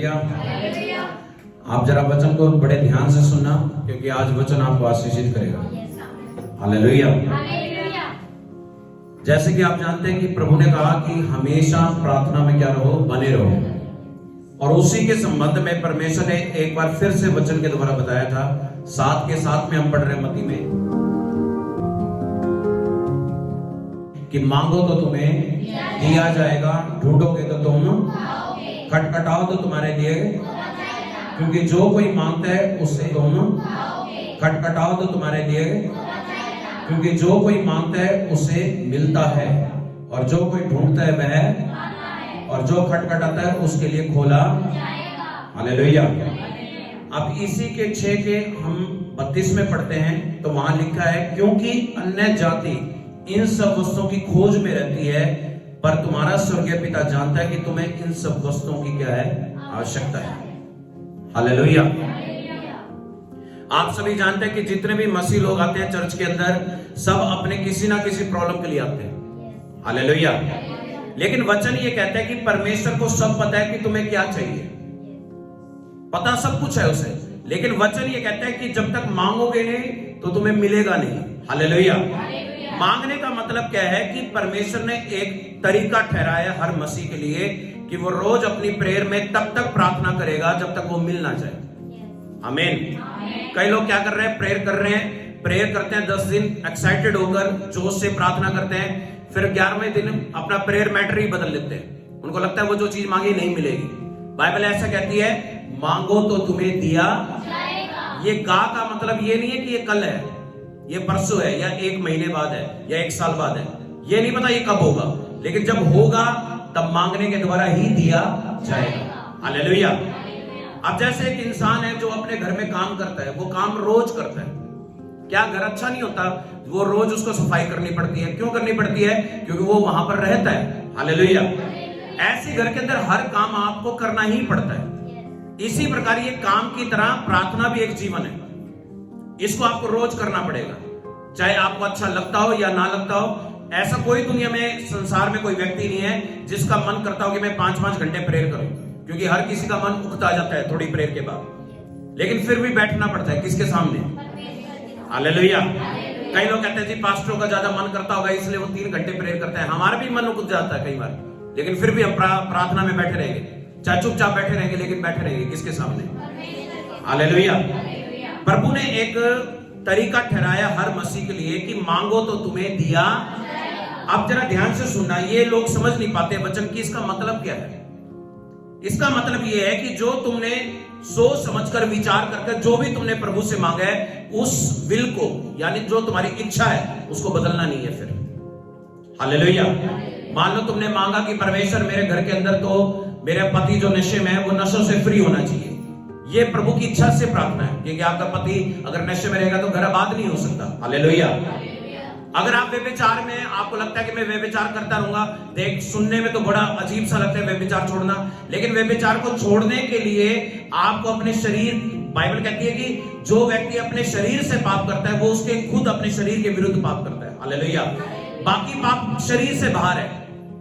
Hallelujah. आप जरा वचन को बड़े ध्यान से सुनना, क्योंकि आज वचन आपको आशीषित करेगा। हालेलुया। जैसे कि आप जानते हैं कि प्रभु ने कहा कि हमेशा प्रार्थना में क्या रहो, बने रहो। और उसी के संबंध में परमेश्वर ने एक बार फिर से वचन के द्वारा बताया था। 7 के 7 में हम पढ़ रहे हैं मत्ती में कि मांगो तो तुम्हें दिया जाएगा, ढूंढोगे तो तुम खटखटाओ तो तुम्हारे लिए, क्योंकि जो कोई मांगता है उससे तुम खटखटाओ तो तुम्हारे लिए, क्योंकि जो कोई मांगता है उसे मिलता है, और जो कोई ढूंढता है वह, और जो खटखटाता है उसके लिए खोला। हालेलुया। अब इसी के 6 के हम 32 में पढ़ते हैं, तो वहां लिखा है क्योंकि अन्य जाति इन सब वस्तुओं की खोज में रहती है, पर तुम्हारा स्वर्गीय पिता जानता है कि तुम्हें इन सब वस्तुओं की क्या है, आवश्यकता है। हालेलुया। आप सभी जानते हैं कि जितने भी मसीह लोग आते हैं चर्च के अंदर, सब अपने किसी ना किसी प्रॉब्लम के लिए आते हैं। हालेलुया। लेकिन वचन ये कहता है कि परमेश्वर को सब पता है कि तुम्हें क्या चाहिए, पता सब कुछ है उसे, लेकिन वचन ये कहता है कि जब तक मांगोगे नहीं तो तुम्हें मिलेगा नहीं। हालेलुया। मांगने का मतलब क्या है कि परमेश्वर ने एक तरीका ठहराया हर मसीह के लिए कि वो रोज अपनी प्रेयर में तब तक प्रार्थना करेगा जब तक वो मिल ना जाए। आमीन। कई लोग क्या कर रहे हैं, प्रेयर कर रहे हैं, प्रेयर करते हैं 10 दिन एक्साइटेड होकर जोश से प्रार्थना करते हैं, फिर 11वें दिन अपना प्रेयर मैटर ही बदल लेते हैं। उनको लगता है वो जो चीज मांगी नहीं मिलेगी। बाइबल ऐसा कहती है, मांगो तो तुम्हें दिया जाएगा। ये गा का मतलब ये नहीं है कि ये कल है, ये परसों है, या 1 महीने बाद है, या 1 साल बाद है, ये नहीं पता ये कब होगा, लेकिन जब होगा तब मांगने के द्वारा ही दिया जाएगा। हालेलुया। अब जैसे एक इंसान है जो अपने घर में काम करता है, वो काम रोज करता है, क्या घर अच्छा नहीं होता, वो रोज उसको सफाई करनी पड़ती है। क्यों करनी पड़ती है? क्योंकि वो वहां पर रहता है। हालेलुया। ऐसे घर के अंदर हर काम आपको करना ही पड़ता है। इसी प्रकार ये काम की तरह प्रार्थना भी एक जीवन है, इसको आपको रोज करना पड़ेगा, चाहे आपको अच्छा लगता हो या ना लगता हो। ऐसा कोई दुनिया में, संसार में कोई व्यक्ति नहीं है जिसका मन करता हो कि मैं 5-5 घंटे प्रेयर करूं, क्योंकि हर किसी का मन उकता जाता है थोड़ी प्रेयर के बाद, लेकिन फिर भी बैठना पड़ता है किसके सामने? हालेलुया। कई लोग कहते हैं जी पास्टरों का ज्यादा मन करता होगा इसलिए वो 3 घंटे प्रेयर करते हैं। हमारा भी मन उकत जाता है कई बार, लेकिन फिर भी हम प्रार्थना में बैठे रहेंगे, चाहे चुपचाप बैठे रहेंगे, लेकिन बैठे रहेंगे किसके सामने? हालेलुया। प्रभु ने एक तरीका ठहराया हर मसीह के लिए कि मांगो तो तुम्हें दिया। अब जरा ध्यान से सुनना, ये लोग समझ नहीं पाते वचन की इसका मतलब क्या है। इसका मतलब ये है कि जो तुमने सोच समझकर विचार करके जो भी तुमने प्रभु से मांगा है, उस विल को, यानी जो तुम्हारी इच्छा है, उसको बदलना नहीं है फिर। हालेलुया। मान लो तुमने मांगा कि परमेश्वर मेरे घर के अंदर तो मेरे पति जो नशे में है वो नशों से फ्री होना चाहिए, ये प्रभु की इच्छा से प्रार्थना है, क्योंकि आपका पति अगर नशे में रहेगा तो घर आबाद नहीं हो सकता। हालेलुया। अगर आप व्यभिचार में, आपको लगता है कि मैं व्यभिचार करता रहूंगा, देख सुनने में तो बड़ा अजीब सा लगता है व्यभिचार छोड़ना, लेकिन व्यभिचार को छोड़ने के लिए आपको अपने शरीर, बाइबल कहती है कि जो व्यक्ति अपने शरीर से पाप करता है वो उसके खुद अपने शरीर के विरुद्ध पाप करता है। हालेलुया। बाकी पाप शरीर से बाहर है,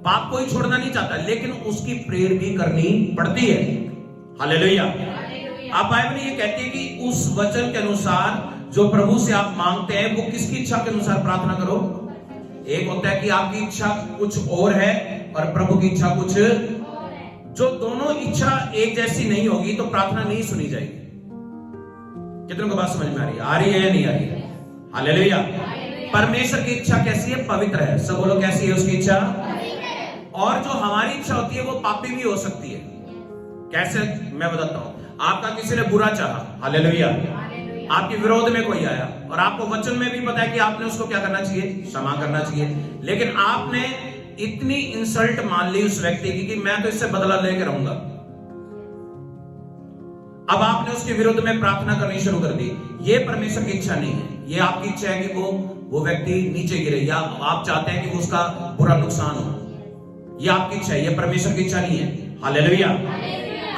पाप कोई छोड़ना नहीं चाहता, लेकिन उसकी प्रेयर भी करनी पड़ती है। हालेलुया। अब बाइबल ये कहती है कि उस वचन के अनुसार जो प्रभु से आप मांगते हैं, वो किसकी इच्छा के अनुसार प्रार्थना करो। एक होता है कि आपकी इच्छा कुछ और है और प्रभु की इच्छा कुछ, जो दोनों इच्छा एक जैसी नहीं होगी तो प्रार्थना नहीं सुनी जाएगी। कितनों को बात समझ में आ रही है या नहीं आ रही है? हालेलुया। परमेश्वर की इच्छा कैसी है? पवित्र है। सब बोलो कैसी है उसकी इच्छा? और जो हमारी इच्छा होती है वो पापी भी हो सकती है। कैसे? मैं बताता हूं। आपका किसी ने बुरा चाहा, हालेलुया, आपके विरोध में कोई आया, और आपको वचन में भी पता है कि आपने उसको क्या करना चाहिए? क्षमा करना चाहिए, लेकिन आपने इतनी इंसल्ट मान ली उस व्यक्ति की कि मैं तो इससे बदला लेकर रहूंगा। अब आपने उसके विरुद्ध में प्रार्थना करनी शुरू कर दी। ये परमेश्वर की इच्छा नहीं है। ये आपकी इच्छा है कि वो व्यक्ति नीचे गिरे, या आप चाहते हैं कि वो उसका बुरा नुकसान हो। ये आपकी इच्छा है, ये परमेश्वर की इच्छा नहीं है। हालेलुया।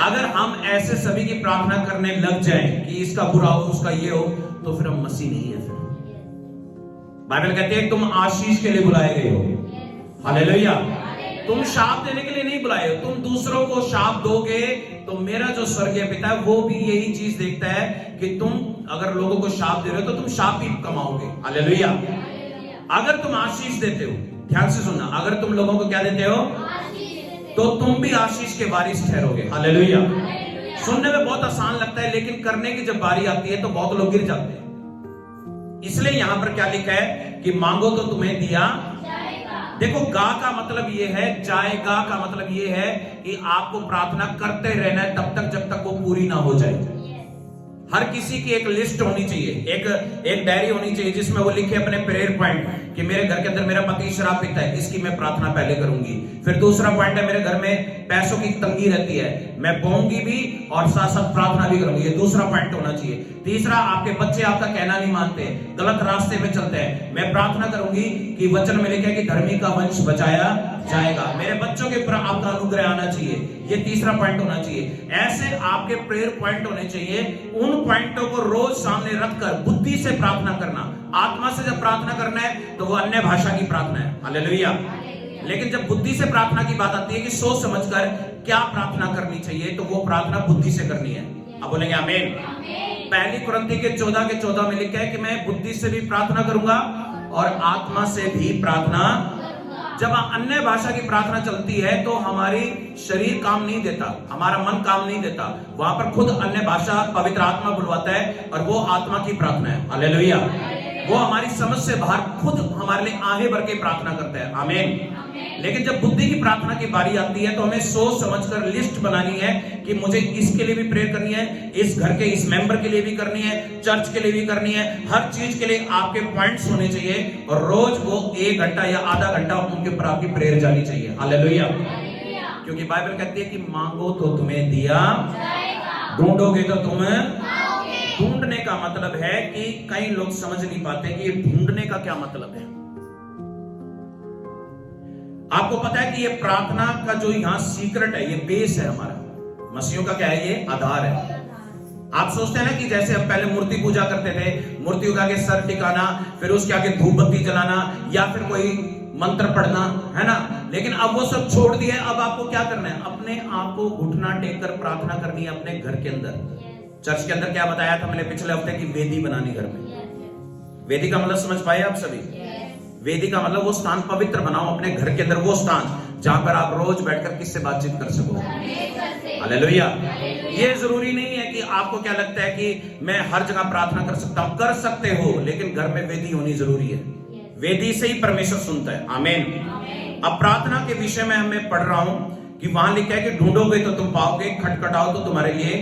अगर हम ऐसे सभी की प्रार्थना करने लग जाएं कि इसका बुरा हो, उसका ये हो, तो फिर हम मसीह नहीं है। फिर बाइबल कहती है तुम आशीष के लिए बुलाए गए हो। हालेलुया। तुम शाप देने के लिए नहीं बुलाए हो, तुम दूसरों को शाप दोगे तो मेरा जो स्वर्गीय पिता है वो भी यही चीज देखता है कि तुम अगर लोगों को शाप दे रहे हो तो तुम शाप ही कमाओगे। हालेलुया। अगर तुम आशीष देते हो, ध्यान से सुनना, अगर तुम लोगों को क्या देते हो तो तुम भी आशीष के वारिस ठहरोगे। हालेलुया। सुनने में बहुत आसान लगता है लेकिन करने की जब बारी आती है तो बहुत लोग गिर जाते हैं। इसलिए यहां पर क्या लिखा है कि मांगो तो तुम्हें दिया। देखो, गा का मतलब ये है, जाएगा का मतलब ये है कि आपको प्रार्थना करते रहना है तब तक जब तक वो पूरी ना हो जाए। हर किसी की एक लिस्ट होनी चाहिए, एक डायरी होनी चाहिए जिसमें वो लिखे अपने प्रेयर पॉइंट कि मेरे घर के अंदर मेरा पति शराब पीता है, इसकी मैं प्रार्थना पहले करूंगी। फिर दूसरा पॉइंट है, मेरे घर में पैसों की तंगी रहती है, मैं बोऊंगी भी और साथ साथ प्रार्थना भी करूंगी। ये दूसरा पॉइंट होना चाहिए। तीसरा, आपके बच्चे आपका कहना नहीं मानते, गलत रास्ते में चलते हैं, मैं प्रार्थना करूंगी कि वचन में लिखा है कि धर्मी का वंश बचाया जाएगा, मेरे बच्चों के ऊपर आपका अनुग्रह आना चाहिए। ये तीसरा पॉइंट होना चाहिए। ऐसे आपके प्रेयर पॉइंट होने चाहिए। उन पॉइंटों को रोज सामने रखकर बुद्धि से प्रार्थना करना। आत्मा से जब प्रार्थना करना है तो वो अन्य भाषा की प्रार्थना है। हालेलुया। लेकिन जब बुद्धि से प्रार्थना की बात आती है कि सोच समझकर क्या प्रार्थना करनी चाहिए, तो वो प्रार्थना बुद्धि से करनी है। अब बोलेंगे आमीन। पहली कुरिन्थी के 14 में लिखा है कि मैं बुद्धि से भी प्रार्थना करूंगा और आत्मा से भी प्रार्थना। जब अन्य भाषा की प्रार्थना चलती है तो हमारी शरीर काम नहीं देता, हमारा मन काम नहीं देता, वहां पर खुद अन्य भाषा पवित्र आत्मा बुलवाता है और वो आत्मा की प्रार्थना है। हालेलुया। वो हमारी समझ से बाहर खुद हमारे लिए आहे भर के प्रार्थना करता है। आमीन। लेकिन जब बुद्धि की प्रार्थना की बारी आती है तो हमें सोच समझकर लिस्ट बनानी है कि मुझे इसके लिए भी प्रेयर करनी है, इस घर के इस मेंबर के लिए भी करनी है, चर्च के लिए भी करनी है। हर चीज के लिए आपके पॉइंट्स होने चाहिए और रोज वो 1 घंटा या आधा घंटा उनके ऊपर आपकी प्रेयर जानी चाहिए। हालेलुया। क्योंकि बाइबल कहती है कि मांगो तो तुम्हें दिया, ढूंढोगे तो तुम। ढूंढने का मतलब है कि कई लोग समझ नहीं पाते कि ये ढूंढने का क्या मतलब है। आपको पता है कि ये प्रार्थना का जो यहां सीक्रेट है, ये बेस है हमारा। मसीहों का क्या है? ये आधार है। आप सोचते हैं ना कि जैसे हम पहले मूर्ति पूजा करते थे, मूर्तियों के आगे सर टिकाना, फिर उसके आगे धूप बत्ती जलाना या फिर कोई मंत्र पढ़ना, है ना। लेकिन अब वो सब छोड़ दिए। अब आपको क्या करना है? अपने आप को घुटना टेक कर प्रार्थना करनी है अपने घर के अंदर। चर्च के अंदर क्या बताया था मैंने पिछले हफ्ते की? वेदी बनानी घर में। वेदी का मतलब समझ पाए आप सभी? वेदी का मतलब वो स्थान पवित्र बनाओ अपने घर के अंदर, वो स्थान जहां पर आप रोज बैठकर किससे बातचीत कर सको। हालेलुया। ये जरूरी नहीं है कि आपको क्या लगता है कि मैं हर जगह प्रार्थना कर सकता हूं। कर सकते हो, लेकिन घर में वेदी होनी जरूरी है। वेदी से ही परमेश्वर सुनता है। आमीन। अब प्रार्थना के विषय में मैं पढ़ रहा हूं कि वहां लिखा है कि ढूंढोगे तो तुम पाओगे, खटखटाओ तो तुम्हारे लिए।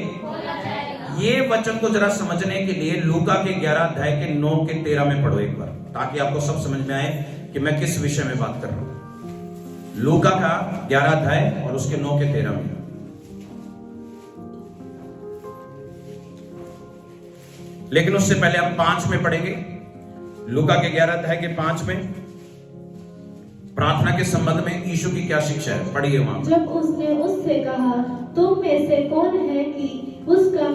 ये वचन को जरा समझने के लिए लूका के 11 अध्याय के 9 के 13 में पढ़ो एक बार, ताकि आपको सब समझ में आए कि मैं किस विषय में बात कर रहा हूं। लूका का 11 अध्याय और उसके 9 के 13 में। लेकिन उससे पहले हम 5 में पढ़ेंगे। लूका के 11 अध्याय के 5 में प्रार्थना के संबंध में यीशु की क्या शिक्षा है, पढ़िए वहां। जब उसने उससे कहा, तुम में से कौन है कि उसका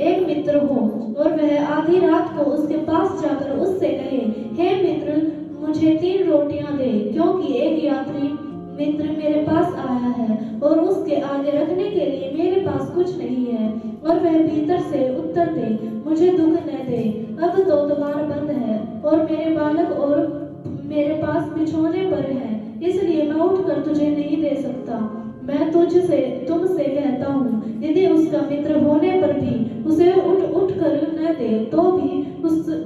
एक मित्र हो और वह आधी रात को उसके पास जाकर उससे कहे, हे मित्र, मुझे 3 रोटियां दे, क्योंकि एक यात्री मित्र मेरे पास आया है और उसके आगे रखने के लिए मेरे पास कुछ नहीं है। और वह भीतर से उत्तर दे, मुझे दुख न दे, अब तो द्वार बंद है और मेरे बालक और मेरे पास बिछोने पर है, इसलिए मैं उठकर तुझे नहीं दे सकता। मैं तुमसे कहता हूँ, यदि उसका मित्र होने पर भी उसे उठ कर न दे, तो भी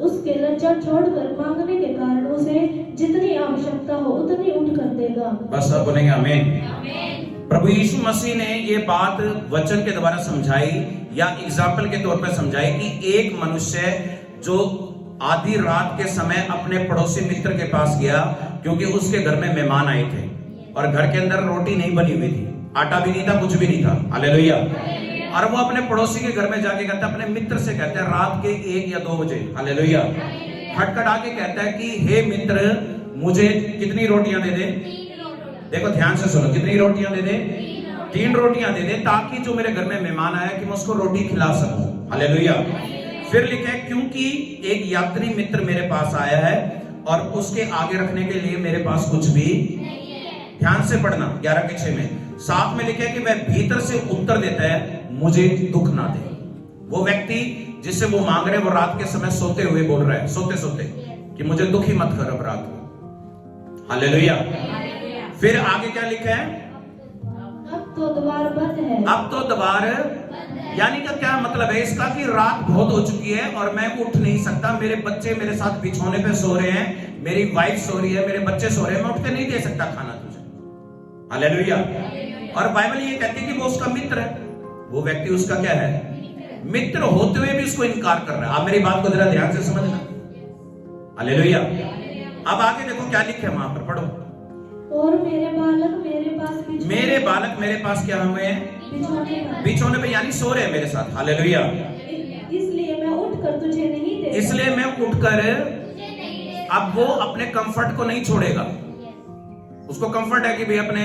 उसके लज्जा छोड़कर मांगने के कारण उसे जितनी आवश्यकता हो उतनी उठ कर देगा। बस आप बोलेंगे आमीन। प्रभु यीशु मसीह ने ये बात वचन के द्वारा समझाई या एग्जाम्पल के तौर पर समझाई कि एक मनुष्य जो आधी रात के समय अपने पड़ोसी मित्र के पास गया, क्योंकि उसके घर में मेहमान आए थे और घर के अंदर रोटी नहीं बनी हुई थी, आटा भी नहीं था, कुछ भी नहीं था। हालेलुया। और वो अपने पड़ोसी के घर में जाके कहता है, अपने मित्र से कहता है रात के 1 या 2 बजे, हालेलुया, खटखटा के कहता है कि हे मित्र, मुझे कितनी रोटियां दे दे? देखो ध्यान से सुनो, कितनी रोटियां दे दे? 3 रोटियां दे दे, ताकि जो मेरे घर में मेहमान आया कि मैं उसको रोटी खिला सकूं। हालेलुया। फिर लिखा है, क्योंकि एक यात्री मित्र मेरे पास आया है और उसके आगे रखने के लिए मेरे पास कुछ भी। ध्यान से पढ़ना 11 के 6 में 7 में लिखा है कि वह भीतर से उत्तर देता है, मुझे दुख ना दे। वो व्यक्ति जिससे वो मांग रहे, वो रात के समय सोते हुए बोल रहा है, सोते सोते, कि मुझे दुखी मत कर अब रात को। हालेलुया। फिर आगे क्या लिखा है? अब तो द्वार बंद है। अब तो द्वार, यानी का क्या मतलब है इसका? कि रात बहुत हो चुकी है और मैं उठ नहीं सकता, मेरे बच्चे मेरे साथ बिछौने पे सो रहे हैं, मेरी वाइफ सो रही है, मेरे बच्चे सो रहे हैं, मैं उठ के नहीं दे सकता खाना तुझे। हालेलुया। और बाइबल ये कहती है कि वो उसका मित्र है, वो व्यक्ति उसका क्या है? मित्र होते हुए भी उसको इनकार कर रहा है। आप मेरी बात को जरा ध्यान से समझना। हालेलुया। अब आगे देखो क्या लिखे वहां पर, पढ़ो। और मेरे बालक मेरे पास क्या हुए हैं? बिछौने पे, यानी सो रहे हैं मेरे साथ। हालेलुया। इसलिए मैं उठकर तुझे नहीं दे, इसलिए मैं उठकर, अब वो अपने कंफर्ट को नहीं छोड़ेगा। उसको कंफर्ट है कि भाई अपने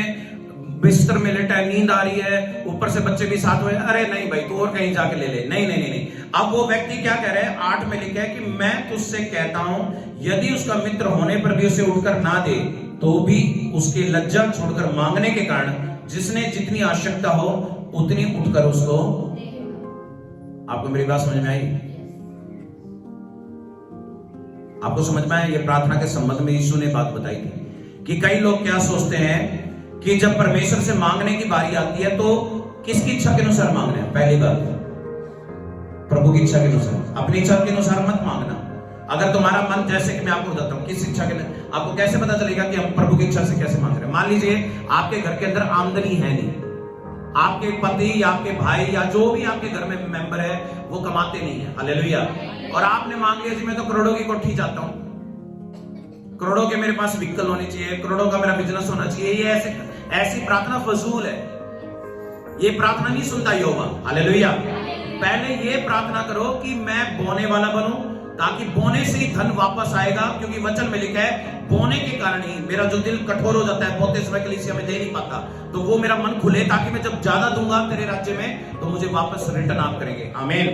बिस्तर में लेटा है, नींद आ रही है, ऊपर से बच्चे भी साथ हुए, अरे नहीं भाई तू और कहीं जाके ले ले। नहीं नहीं नहीं नहीं। अब वो व्यक्ति क्या कह रहा है? 8 में लिखा है कि मैं तुझसे कहता हूं, यदि उसका मित्र होने पर भी उसे उठकर ना दे, तो भी उसकी लज्जा छोड़कर मांगने के कारण जिसने जितनी आवश्यकता हो उतनी उठकर उसको। आपको मेरी बात समझ में आई? आपको समझ में आया? ये प्रार्थना के संबंध में यीशु ने बात बताई थी कि कई लोग क्या सोचते हैं कि जब परमेश्वर से मांगने की बारी आती है तो किसकी इच्छा के अनुसार मांगना है। पहली बात, प्रभु की इच्छा के अनुसार। अपनी इच्छा के अनुसार मत मांगना। अगर तुम्हारा मन, जैसे कि मैं आपको बताता हूं किस इच्छा के, आपको कैसे पता चलेगा कि हम प्रभु की इच्छा से कैसे मांग रहे हैं? मान लीजिए आपके घर के अंदर आमदनी है नहीं, आपके पति या आपके भाई या जो भी आपके घर में मेंबर है वो कमाते नहीं है। हालेलुया। और आपने मांग लिया जी मैं तो करोड़ों की कोठी चाहता हूं, करोड़ों के मेरे पास व्हीकल होनी चाहिए, करोड़ों का मेरा बिजनेस होना चाहिए। ये ऐसी प्रार्थना फजूल है, ये प्रार्थना नहीं सुनता यहोवा। हालेलुया। पहले ये प्रार्थना करो कि मैं बोने वाला बनूं, ताकि बोने से ही धन वापस आएगा, क्योंकि वचन में लिखा है बोने के कारण ही मेरा जो दिल कठोर हो जाता है, बोते समय कलीसिया में दे नहीं पाता, तो वो मेरा मन खुले, ताकि मैं जब ज्यादा दूंगा तेरे राज्य में तो मुझे वापस रिटर्न आप करेंगे। आमीन।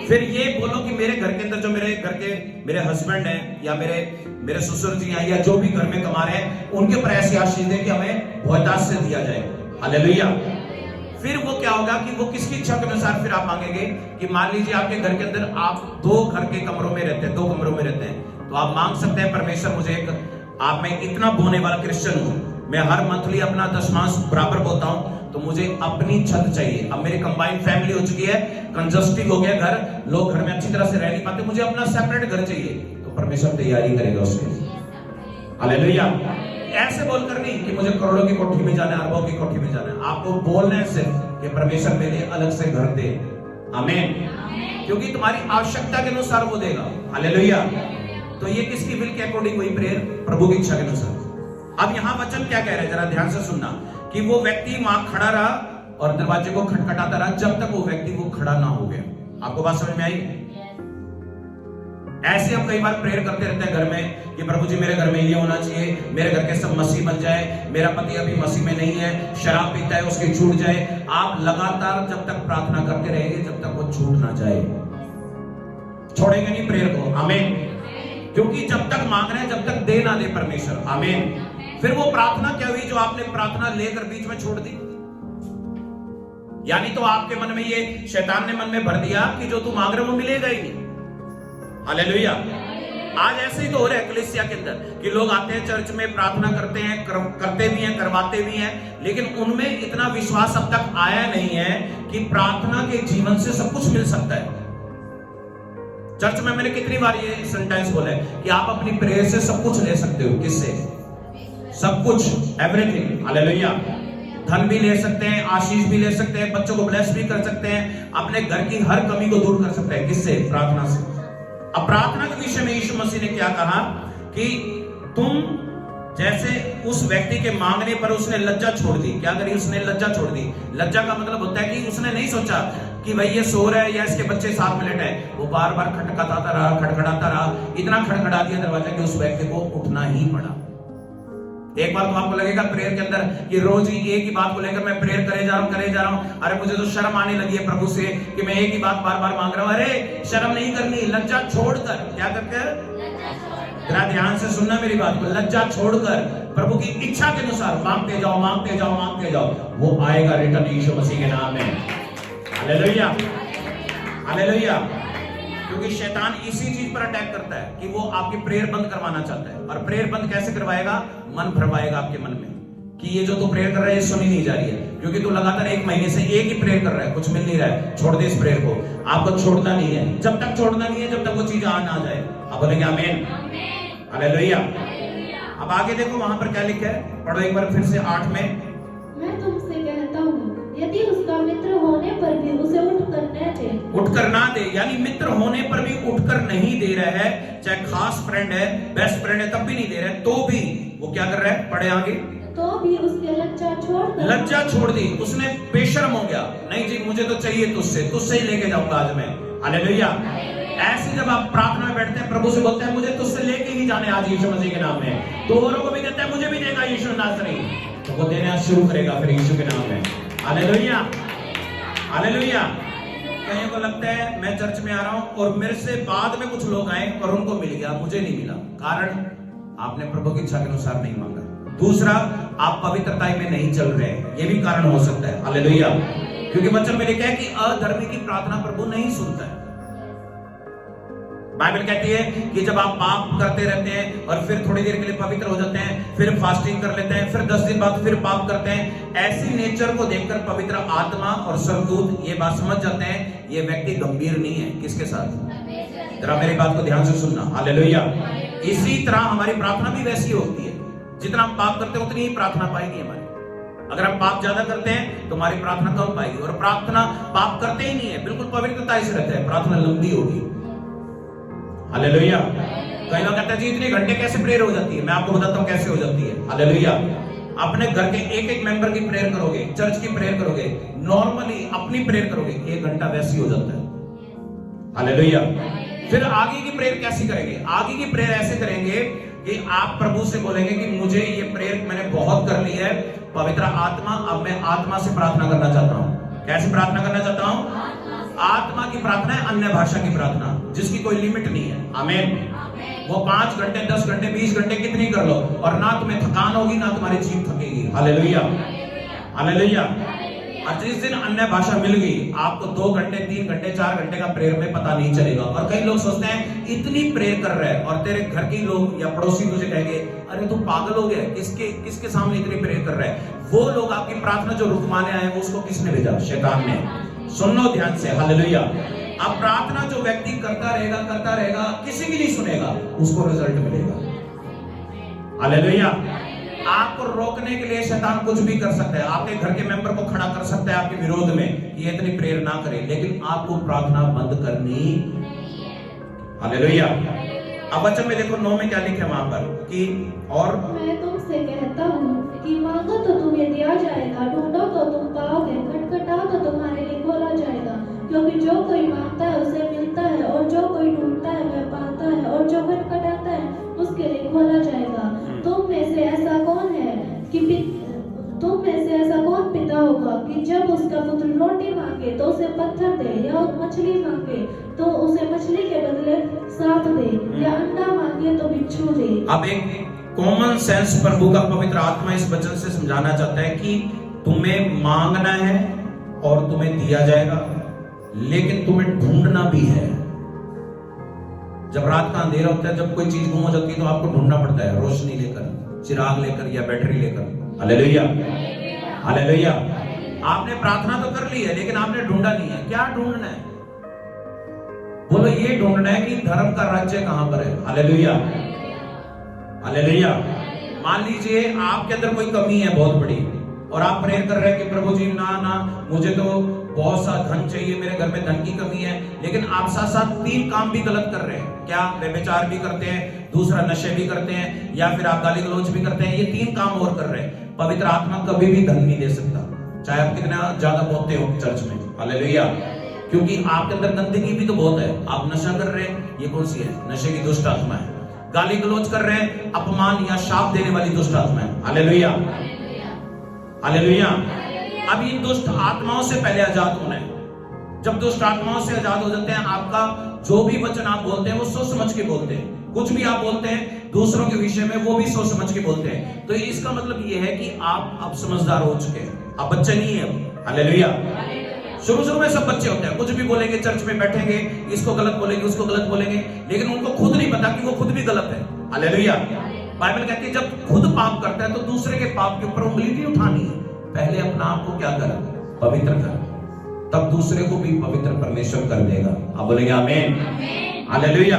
फिर ये बोलो कि मेरे घर के अंदर जो मेरे घर के मेरे हस्बैंड हैं या मेरे ससुर जी हैं या जो भी घर में कमा रहे हैं, उनके ऊपर ऐसी आशीष दे कि हमें बहुतायत से दिया जाए। हालेलुया। फिर वो क्या होगा कि वो किसकी इच्छा के अनुसार फिर आप मांगेंगे कि मान लीजिए आपके घर के अंदर आप 2 घर के कमरों में रहते हैं, 2 कमरों में रहते हैं, तो आप मांग सकते हैं परमेश्वर मुझे एक, आप मैं इतना बोने वाला क्रिश्चियन हूं, मैं हर मंथली अपना दशमांश बराबर बोता हूं, तो मुझे अपनी छत चाहिए। अब मेरी कंबाइंड फैमिली हो चुकी है, कंजस्टिव हो गया घर, लोग घर में अच्छी तरह से रह नहीं पाते, मुझे अपना सेपरेट घर चाहिए, तो परमेश्वर तैयारी करेगा उसके। हालेलुया। ऐसे बोलकर नहीं कि मुझे करोड़ों की कोठी में जाना है, अरबों की कोठी में जाना है। आपको बोलना है सिर्फ कि परमेश्वर मेरे लिए अलग से घर दे। आमीन। क्योंकि तुम्हारी आवश्यकता के अनुसार वो देगा। हालेलुया। तो ये किसकी विल के अकॉर्डिंग हुई प्रेयर? प्रभु की इच्छा के अनुसार। अब यहां वचन क्या कह रहे हैं, जरा ध्यान से सुनना, कि वो व्यक्ति वहां खड़ा रहा और दरवाजे को खटखटाता रहा जब तक वो व्यक्ति वो खड़ा ना हो गया। आपको बात समझ में आई? ऐसे हम कई बार प्रेयर करते रहते हैं घर में कि प्रभु जी मेरे घर में ये होना चाहिए, मेरे घर के सब मसीह बन जाए, मेरा पति अभी मसीह में नहीं है, शराब पीता है उसकी छूट जाए। आप लगातार जब तक प्रार्थना करते रहेंगे जब तक वो छूट ना जाए, छोड़ेंगे नहीं प्रेयर को। आमीन। क्योंकि जब तक मांग रहे हैं जब तक दे ना दे परमेश्वर। आमीन। फिर वो प्रार्थना क्या हुई जो आपने प्रार्थना लेकर बीच में छोड़ दी? यानी तो आपके मन में ये शैतान ने मन में भर दिया कि जो तू मांग रहे हो वो मिलेगा ही नहीं। हालेलुया। आज ऐसे ही तो हो रहा है कलीसिया के अंदर कि लोग आते हैं चर्च में, प्रार्थना करते हैं, करते भी हैं, करवाते भी हैं, लेकिन उनमें इतना विश्वास अब तक आया नहीं है कि प्रार्थना के जीवन से सब कुछ मिल सकता है। चर्च में मैंने कितनी बार ये सेंटेंस बोला है कि आप अपनी प्रेयर से सब कुछ ले सकते हो। किससे? सब कुछ, एवरीथिंग। हालेलुया। धन भी ले सकते हैं, आशीष भी ले सकते हैं, बच्चों को ब्लेस भी कर सकते हैं, अपने घर की हर कमी को दूर कर सकते हैं। किससे? प्रार्थना से। अब प्रार्थना के विषय में यीशु मसीह ने क्या कहा कि तुम जैसे उस व्यक्ति के मांगने पर उसने लज्जा छोड़ दी। क्या करी? उसने लज्जा छोड़ दी। लज्जा का मतलब होता है कि उसने नहीं सोचा कि भाई ये सो रहा है या इसके बच्चे साथ में लेटे हैं, वो बार बार खटखटाता रहा, इतना खटखटा दिया दरवाजा कि उस व्यक्ति को उठना ही पड़ा। एक बार तो आपको लगेगा प्रेयर के अंदर कि रोज ही एक ही बात को लेकर मैं प्रेयर करे जा रहा हूं, अरे मुझे तो शर्म आने लगी है प्रभु से कि मैं एक ही बात बार बार मांग रहा हूं। अरे शर्म नहीं करनी, लज्जा छोड़कर। क्या करके? जरा ध्यान से सुनना मेरी बात को। लज्जा छोड़कर प्रभु की इच्छा के अनुसार मांगते जाओ, मांगते जाओ, मांगते जाओ, वो आएगा रिटर्न यीशु मसीह के नाम में। Hallelujah, hallelujah. क्योंकि शैतान इसी चीज पर अटैक करता है कि वो आपकी प्रेयर बंद करवाना चाहता है। और प्रेयर बंद कैसे करवाएगा? मन भरवाएगा आपके मन में कि ये जो तू प्रेयर कर रहा है ये सुनी नहीं जा रही है, क्योंकि तू लगातार 1 महीने से एक ही प्रेयर कर रहा है, कुछ मिल नहीं रहा है। छोड़ दे इस प्रेयर को। आपको छोड़ना नहीं है, जब तक छोड़ना नहीं है, जब तक वो चीज आ ना जाए। आप बोलेंगे आमीन, हालेलुया। अब आगे देखो वहां पर क्या लिखा है, पढ़ो एक बार फिर से 8 में। मैं तुमसे कहता हूँ, यदि उसका मित्र होने पर भी उसे उठकर न दे, उठकर ना दे, यानी मित्र होने पर भी उठकर नहीं दे रहा है, चाहे खास फ्रेंड है, बेस्ट फ्रेंड है, तब भी नहीं दे रहा है, तो भी वो क्या कर रहा है? पढ़े आगे। तो भी उसके लज्जा छोड़ दी, उसने बेशर्म हो गया। नहीं जी, मुझे तो चाहिए तुझसे ही लेके जाऊंगा आज मैं। हालेलुया। ऐसे जब आप प्रार्थना में बैठते हैं, प्रभु से बोलते हैं मुझे तुझसे लेके ही जाने आज यीशु मसीह के नाम में, तो औरों को भी कहता है मुझे भी देगा यीशु नासरी, तो वो देना शुरू करेगा फिर यीशु के नाम में। Hallelujah, hallelujah. कईयों को लगता है मैं चर्च में आ रहा हूं और मेरे से बाद में कुछ लोग आए और उनको मिल गया, मुझे नहीं मिला। कारण आपने प्रभु की इच्छा के अनुसार नहीं मांगा। दूसरा, आप पवित्रता में नहीं चल रहे हैं, ये भी कारण हो सकता है। हालेलुया। क्योंकि वचन में लिखा है कि अधर्मी की प्रार्थना प्रभु नहीं सुनता है। बाइबल कहती है कि जब आप पाप करते रहते हैं और फिर थोड़ी देर के लिए पवित्र हो जाते हैं, फिर फास्टिंग कर लेते हैं, फिर 10 दिन बाद फिर पाप करते हैं, ऐसी नेचर को देखकर पवित्र आत्मा और स्वर्गदूत ये बात समझ जाते हैं ये व्यक्ति गंभीर नहीं है। किसके साथ? जरा मेरी बात को ध्यान से सुनना। हालेलुया। इसी तरह हमारी प्रार्थना भी वैसी होती है, जितना हम पाप करते हैं उतनी ही प्रार्थना पाएगी हमारी। अगर हम पाप ज्यादा करते हैं तो हमारी प्रार्थना कम पाएगी, और प्रार्थना पाप करते ही नहीं है, बिल्कुल पवित्रता से रहता है, प्रार्थना लंबी होगी। हालेलुया। कई लोग कहते हैं जी इतने घंटे कैसे प्रेयर हो जाती है? मैं आपको बताता हूं कैसे हो जाती है। हालेलुया। अपने घर के एक एक मेंबर की प्रेयर करोगे, चर्च की प्रेयर करोगे, नॉर्मली अपनी प्रेयर करोगे, 1 घंटा वैसे ही हो जाता है। हालेलुया। फिर आगे की प्रेयर कैसी करेंगे? आगे की प्रेयर ऐसे करेंगे कि आप प्रभु से बोलेंगे कि मुझे ये प्रेयर मैंने बहुत कर ली है, पवित्र आत्मा, अब मैं आत्मा से प्रार्थना करना चाहता हूं। कैसे प्रार्थना करना चाहता हूं? आत्मा की प्रार्थना है, अन्य भाषा की प्रार्थना, जिसकी कोई लिमिट नहीं है। आमीन। वो 5 घंटे, 10 घंटे, 20 घंटे कितनी कर लो, और ना तुम्हें थकान होगी ना तुम्हारी जीभ थकेगी। Hallelujah, hallelujah. और जिस दिन अन्य भाषा मिल गई, आपको 2 घंटे, 3 घंटे, 4 घंटे का प्रेयर में पता नहीं चलेगा। और कई लोग सोचते हैं इतनी प्रेयर कर रहे हैं, और तेरे घर के लोग या पड़ोसी तुझे कहेंगे अरे तू पागल हो गया, किसके सामने इतनी प्रेयर कर रहा है? वो लोग आपकी प्रार्थना जो रुकवाने आए वो उसको किसने भेजा? शैतान ने। सुन लो ध्यान से। हालेलुया। अब प्रार्थना जो व्यक्ति करता रहेगा, किसी की नहीं सुनेगा, उसको रिजल्ट मिलेगा। हालेलुया। आपको रोकने के लिए शैतान कुछ भी कर सकता है, आपके घर के मेंबर को खड़ा कर सकता है आपके विरोध में कि ये इतनी प्रेयर ना करे, लेकिन आपको प्रार्थना बंद करनी। हालेलुया। अब वचन में देखो 9 में क्या लिखा है वहां पर कि और मैं तुमसे कहता हूँ कि मांगो तो तुम्हें दिया जाएगा, ढूंढो तो तुम पाओगे, खटखटाओ तो तुम्हारे लिए खोला जाएगा। क्योंकि जो कोई मांगता है उसे मिलता है, और जो कोई ढूंढता है वह पाता है, और जो खटखटाता है उसके लिए खोला जाएगा। तुम में से ऐसा कौन पिता होगा कि जब उसका पुत्र रोटी मांगे तो उसे पत्थर दे, या मछली मांगे तो उसे मछली के बदले सांप दे, या अंडा मांगे तो बिच्छू दे। अब एक कॉमन सेंस प्रभु का पवित्र आत्मा इस वचन से समझाना चाहता है कि तुम्हें मांगना है और तुम्हें दिया जाएगा, लेकिन तुम्हें ढूंढना भी है। जब रात का अंधेरा होता है, जब कोई चीज गुम हो जाती है तो आपको ढूंढना पड़ता है, रोशनी लेकर, चिराग लेकर या बैटरी लेकर। Hallelujah, hallelujah. आपने प्रार्थना तो कर ली है, लेकिन आपने ढूंढा नहीं है। क्या ढूंढना है? बोलो ये ढूंढना है कि धर्म का राज्य कहां पर है। Hallelujah, hallelujah. मान लीजिए आपके अंदर कोई कमी है बहुत बड़ी, और आप प्रेयर कर रहे हैं कि प्रभु जी ना मुझे तो बहुत सा धन चाहिए, मेरे घर में धन की कमी है, लेकिन आप साथ साथ 3 काम भी गलत कर रहे हैं। क्या? व्यभिचार भी करते हैं, दूसरा नशे भी करते हैं, या फिर आप गाली गलौज भी करते हैं। ये 3 काम और कर रहे हैं। पवित्र आत्मा कभी भी धन नहीं दे सकता, चाहे आप कितना ज्यादा बोलते हो चर्च में। हालेलुया। क्योंकि आपके अंदर गंदगी भी तो बहुत है। आप नशा कर रहे हैं, ये कौन सी है? नशे की दुष्ट आत्मा है। गाली गलौज कर रहे हैं, अपमान या शाप देने वाली दुष्ट आत्मा है। Hallelujah, hallelujah. अब इन दुष्ट आत्माओं से पहले आजाद होना है। जब दुष्ट आत्माओं से आजाद हो जाते हैं, आपका जो भी वचन आप बोलते हैं वो सोच समझ के बोलते हैं। कुछ भी आप बोलते हैं दूसरों के विषय में वो भी सोच समझ के बोलते हैं। तो इसका मतलब ये है कि आप अब समझदार हो चुके हैं, आप बच्चे नहीं है अब। हालेलुया। शुरू में सब बच्चे होते हैं, कुछ भी बोलेंगे, चर्च में बैठेंगे, इसको गलत बोलेंगे, उसको गलत बोलेंगे, लेकिन उनको खुद नहीं पता कि वो खुद भी गलत है। हालेलुया। बाइबल कहती है जब खुद पाप करता है तो दूसरे के पाप के ऊपर उंगली नहीं उठानी है, पहले अपना आप को क्या कर, पवित्र कर, तब दूसरे को भी पवित्र परमेश्वर कर देगा। आप बोलेंगे आमीन। हालेलुया।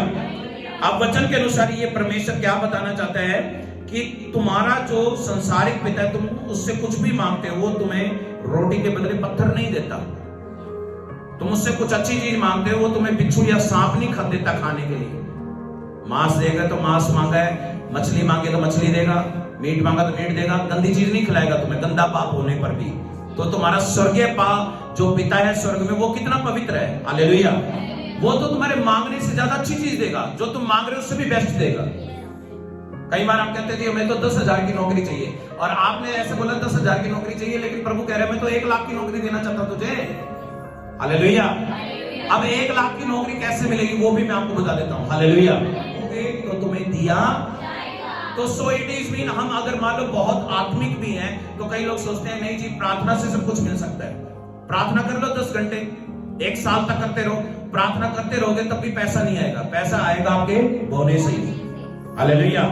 अब वचन के अनुसार ये परमेश्वर क्या बताना चाहता है कि तुम्हारा जो संसारिक पिता है, तुम उससे कुछ भी मांगते हो, वो तुम्हें रोटी के बदले पत्थर नहीं देता। तुम उससे कुछ अच्छी चीज मांगते हो, वो तुम्हें बिच्छू या सांप नहीं खा देता खाने के लिए। मांस देगा तो मांस मांगा है, मछली मांगे तो मछली देगा, मीट मांगा तो मीट देगा, गंदी चीज नहीं खिलाएगा तुम्हें, गंदा पाप होने पर भी। तो तुम्हारा स्वर्गीय पाप जो पिता है स्वर्ग में, वो कितना पवित्र है। हालेलुया। वो तो तुम्हारे मांगने से ज्यादा अच्छी चीज देगा, जो तुम मांग रहे हो उससे भी बेस्ट देगा। कई बार हम कहते थे हमें तो 10,000 की नौकरी चाहिए, और आपने ऐसे बोला 10,000 की नौकरी चाहिए, लेकिन प्रभु कह रहे हैं मैं तो 1 लाख की नौकरी देना चाहता हूं तुझे। हालेलुया। अब 1 लाख की नौकरी कैसे मिलेगी वो भी मैं आपको बता देता हूं। हालेलुया। तो तुम्हें दिया तो सो इट इज मीन, हम अगर मान लो बहुत आत्मिक भी हैं तो कई लोग सोचते हैं नहीं जी प्रार्थना से सब कुछ मिल सकता है। प्रार्थना कर लो 10 घंटे, 1 साल तक करते रहो, प्रार्थना करते रहोगे तब भी पैसा नहीं आएगा, पैसा आएगा आपके बोने से ही। हालेलुया।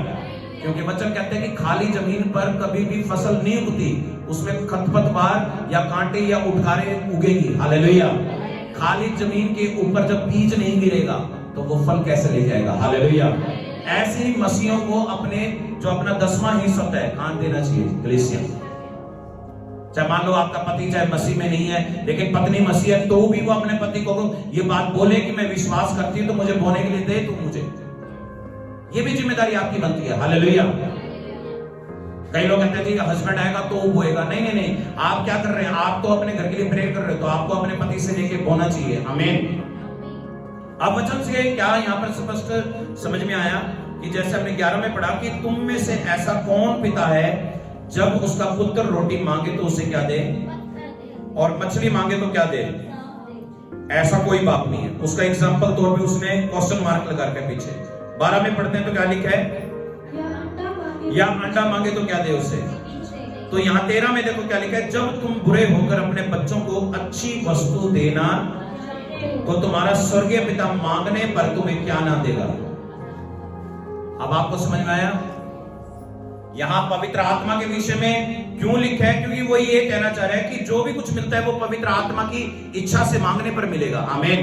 क्योंकि वचन कहते हैं कि खाली जमीन पर कभी भी फसल नहीं उगती, उसमें खरपतवार या कांटे या उठगारे उगेगी। हालेलुया। खाली जमीन के ऊपर जब बीज नहीं गिरेगा तो वो फल कैसे ले जाएगा। हालेलुया। ऐसे ही मसीहों को अपने जो अपना 10वां हिस्सा होता है कान देना चाहिए। कलीसिया, चाहे मान लो आपका पति चाहे मसीह में नहीं है, लेकिन पत्नी मसीह है, तो भी वो अपने पति को ये बात बोले कि मैं विश्वास करती हूं तो मुझे बोने के लिए दे तू मुझे, ये भी जिम्मेदारी आपकी बनती है। हालेलुया। कई लोग कहते हैं कि हस्बैंड आएगा तो वो बोएगा, नहीं नहीं नहीं, आप क्या कर रहे हैं, आप तो अपने घर के लिए प्रेयर कर रहे हो, तो आपको अपने पति से लेके बोना चाहिए। आमीन। अब वचन से क्या यहाँ पर स्पष्ट समझ में आया कि जैसे हमने 11 में पढ़ा कि तुम में से ऐसा कौन पिता है जब उसका पुत्र रोटी मांगे तो उसे क्या दे, और मछली मांगे तो क्या दे। ऐसा कोई बाप नहीं है। उसका एग्जांपल तौर पे उसने क्वेश्चन मार्क लगा के पीछे 12 में पढ़ते हैं तो क्या लिखा है, या अंडा मांगे तो क्या दे उसे। तो यहाँ 13 में देखो क्या लिखा है, जब तुम बुरे होकर अपने बच्चों को अच्छी वस्तु देना तो तुम्हारा स्वर्गीय पिता मांगने पर तुम्हें क्या ना देगा। अब आपको समझ में आया यहां पवित्र आत्मा के विषय में क्यों लिखा है, क्योंकि वो ये कहना चाह रहा है कि जो भी कुछ मिलता है वो पवित्र आत्मा की इच्छा से मांगने पर मिलेगा। आमीन।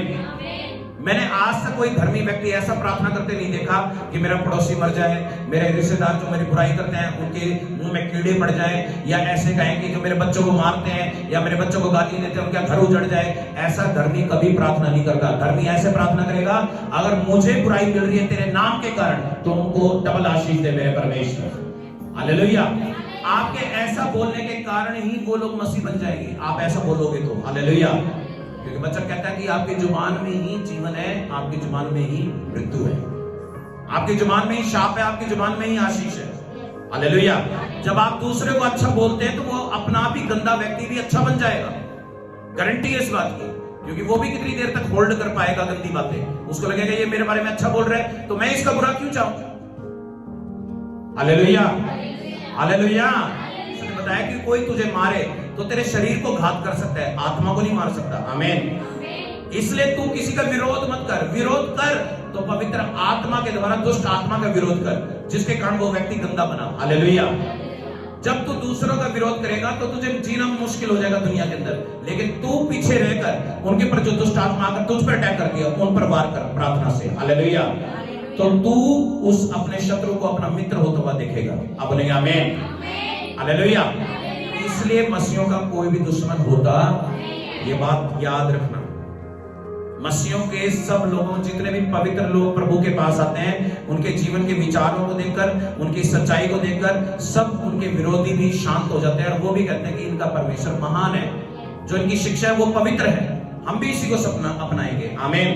मैंने आज तक कोई धर्मी व्यक्ति ऐसा प्रार्थना करते नहीं देखा कि मेरा पड़ोसी मर जाए, मेरे रिश्तेदार जो मेरी बुराई करते हैं उनके मुंह में कीड़े पड़ जाए, या ऐसे कहें कि जो मेरे बच्चों को मारते हैं या मेरे बच्चों को गाली देते हैं उनका घर उजड़ जाए। ऐसा धर्मी कभी प्रार्थना नहीं करता। धर्मी ऐसे प्रार्थना करेगा, अगर मुझे बुराई मिल रही है तेरे नाम के कारण तो उनको डबल आशीष दे मेरे परमेश्वर। हालेलुया। आपके ऐसा बोलने के कारण ही वो लोग मसीह बन जाएंगे, आप ऐसा बोलोगे तो। हालेलुया। क्योंकि वचन कहता है कि आपकी जुबान में ही जीवन है, आपकी जुबान में ही मृत्यु है, आपकी जुबान में ही शाप है, आपकी जुबान में ही आशीष है। हालेलुया। जब आप दूसरे को अच्छा बोलते हैं तो वो अपना भी गंदा व्यक्ति भी अच्छा बन जाएगा, गारंटी है इस बात की। क्योंकि वो भी कितनी देर तक होल्ड कर पाएगा गंदी बातें, उसको लगेगा ये मेरे बारे में अच्छा बोल रहा है तो मैं इसका बुरा क्यों चाहूं। हालेलुया। हालेलुया। उसने बताया कि कोई तुझे मारे तो तेरे शरीर को घात कर सकता है, आत्मा को नहीं मार सकता। आमीन। इसलिए तू किसी का विरोध मत कर, विरोध कर तो पवित्र आत्मा के द्वारा दुष्ट आत्मा का विरोध कर, जिसके कारण वो व्यक्ति गंदा बना। हालेलुया। जब तू दूसरों का विरोध करेगा तो तुझे जीना मुश्किल हो जाएगा दुनिया के अंदर, लेकिन तू पीछे रहकर उनके पर जो दुष्ट आत्मा आकर तुझ पर अटैक करती है उन पर वार कर प्रार्थना से। हालेलुया। तो तू उस अपने शत्रु को अपना मित्र होता हुआ देखेगा। अब बोलेंगे आमीन। हालेलुया। इसलिए मसीहों का कोई भी दुश्मन होता, ये बात याद रखना। मसीहों के सब लोगों, जितने भी पवित्र लोग प्रभु के पास आते हैं, उनके जीवन के विचारों को देखकर, उनकी सच्चाई को देखकर सब उनके विरोधी भी शांत हो जाते हैं और वो भी कहते हैं कि इनका परमेश्वर महान है, जो इनकी शिक्षा है वो पवित्र है, हम भी इसी को सपना अपनाएंगे। आमीन।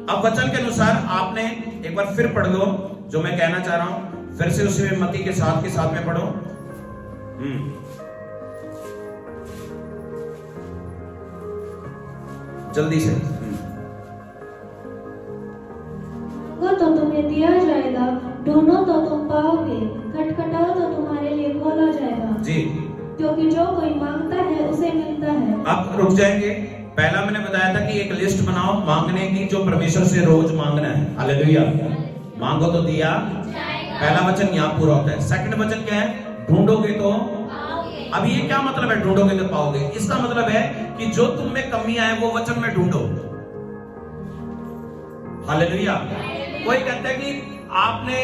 अब वचन के अनुसार आपने एक बार फिर पढ़ लो जो मैं कहना चाह रहा हूं, फिर से उसी में मत्ती के साथ में पढ़ो। जल्दी से। वो तो तुम्हें दिया जाएगा, ढूंढो तो तुम पाओगे, खटखटाओ तो तुम्हारे लिए खोला जाएगा। जी, क्योंकि जो कोई मांगता है उसे मिलता है। अब रुक जाएंगे। पहला मैंने बताया था कि एक लिस्ट बनाओ मांगने की, जो परमेश्वर से रोज मांगना है। हालेलुया। मांगो तो दिया, पहला वचन यहाँ पूरा होता है। सेकंड वचन क्या है? ढूंढोगे तो पाओगे। अब ये क्या मतलब है ढूंढोगे तो पाओगे? इसका मतलब है कि जो तुम में कमियां है वो वचन में ढूंढो। हालेलुया। कोई कहता है कि आपने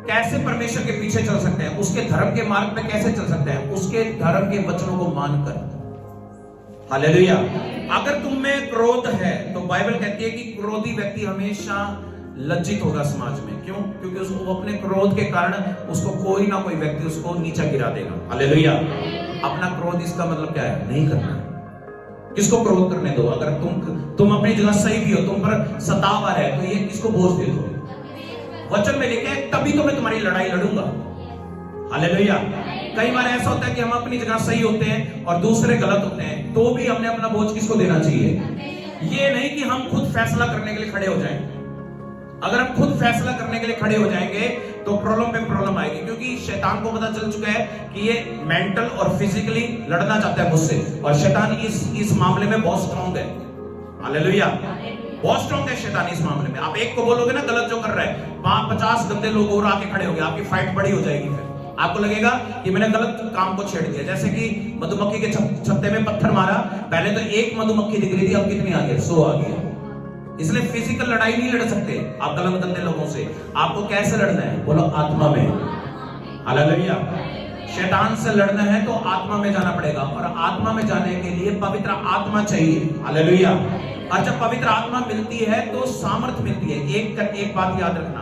कैसे परमेश्वर के पीछे चल सकते हैं, उसके धर्म के मार्ग पे कैसे चल सकते हैं? उसके धर्म के वचनों को मानकर। हालेलुया। अगर तुम में क्रोध है तो बाइबल कहती है कि क्रोधी व्यक्ति हमेशा लज्जित होगा समाज में। क्यों? क्योंकि उसको अपने क्रोध के कारण उसको कोई ना कोई व्यक्ति उसको नीचा गिरा देगा। हालेलुया। अपना क्रोध, इसका मतलब क्या है? नहीं करना। किसको क्रोध करने दो? अगर तुम अपनी जगह सही भी हो, तुम पर सताव आ रहा है, तो ये किसको बोझ दे दो? वचन में लिखे है तभी तो मैं तुम्हारी लड़ाई लड़ूंगा। हालेलुया। कई बार ऐसा होता है कि हम अपनी जगह सही होते हैं और दूसरे गलत होते हैं, तो भी हमने अपना बोझ किसको देना चाहिए? ये नहीं कि हम खुद फैसला करने के लिए खड़े हो जाएं। अगर हम खुद फैसला करने के लिए खड़े हो जाएंगे तो प्रॉब्लम पे प्रॉब्लम आएगी, क्योंकि शैतान को पता चल चुका है कि ये मेंटल और फिजिकली लड़ना चाहता है मुझसे, और शैतान इस मामले में बहुत स्ट्रांग है। हालेलुया। बहुत स्ट्रांग है शैतान इस मामले में। आप एक को बोलोगे ना गलत जो कर रहा है, 50 गंदे लोग और आके खड़े होंगे, आपकी फाइट बड़ी हो जाएगी। फिर आपको लगेगा कि मैंने गलत काम को छेड़ दिया। जैसे कि मधुमक्खी के छत्ते में पत्थर मारा, पहले तो एक मधुमक्खी दिख रही थी, अब कितनी आ गई? 100 आ गई। इसलिए फिजिकल लड़ाई नहीं लड़ सकते आप गलत गंदे लोगों से। आपको कैसे लड़ना है? बोलो आत्मा में। हालेलुया। शैतान से लड़ना है तो आत्मा में जाना पड़ेगा, और आत्मा में जाने के लिए पवित्र आत्मा चाहिए। हालेलुया। और जब पवित्र आत्मा मिलती है तो सामर्थ मिलती है। एक बात याद रखना,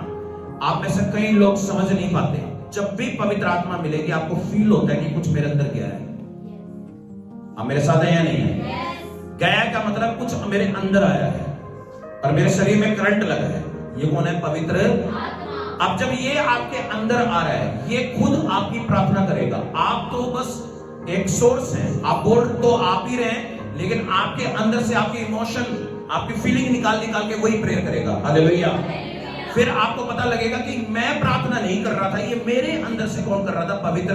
आप में से कई लोग समझ नहीं पाते, जब भी पवित्र आत्मा मिलेगी आपको फील होता है कि कुछ मेरे अंदर गया है। आप मेरे साथ है या नहीं है? गया का मतलब कुछ मेरे अंदर आया है और मेरे शरीर में करंट लगा है। ये कौन है? पवित्र आत्मा। अब जब ये आपके अंदर आ रहा है, ये खुद आपकी प्रार्थना करेगा। आप तो बस एक सोर्स है, आप बोल तो आप ही रहे, लेकिन आपके अंदर से आपकी इमोशन, आपकी फीलिंग निकाल के वही प्रेयर करेगा। हालेलुया। फिर आपको पता लगेगा कि मैं प्रार्थना नहीं कर रहा था, ये मेरे अंदर से कौन कर रहा था? पवित्र।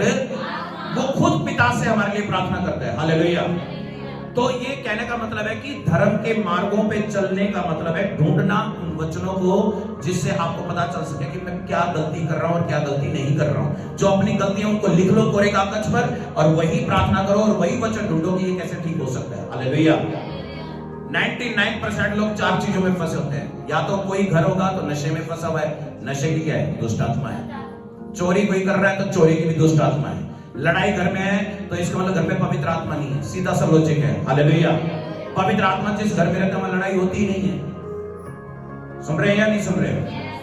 वो खुद पिता से हमारे लिए प्रार्थना करता है। हालेलुया। तो ये कहने का मतलब है कि धर्म के मार्गों पे चलने का मतलब है ढूंढना उन वचनों को जिससे आपको पता चल सके कि मैं क्या गलती कर रहा हूं और क्या गलती नहीं कर रहा हूं। जो अपनी गलतियों को लिख लो कोरे कागज पर और वही प्रार्थना करो और वही वचन ढूंढो कि ये कैसे ठीक हो सकता है। हालेलुया। 99% लोग 4 चीजों में फंसे होते हैं। या तो कोई घर होगा तो नशे में फंसा हुआ है, नशे की क्या है? दुष्ट आत्मा है। चोरी कोई कर रहा है तो चोरी की भी दुष्ट आत्मा है। लड़ाई घर में है तो इसका मतलब घर में पवित्र आत्मा नहीं है। सीधा सा लॉजिक है। हालेलुया। पवित्र आत्मा जिस घर में रहता है वहां लड़ाई होती ही नहीं है। सुन रहे हैं या नहीं सुन रहे?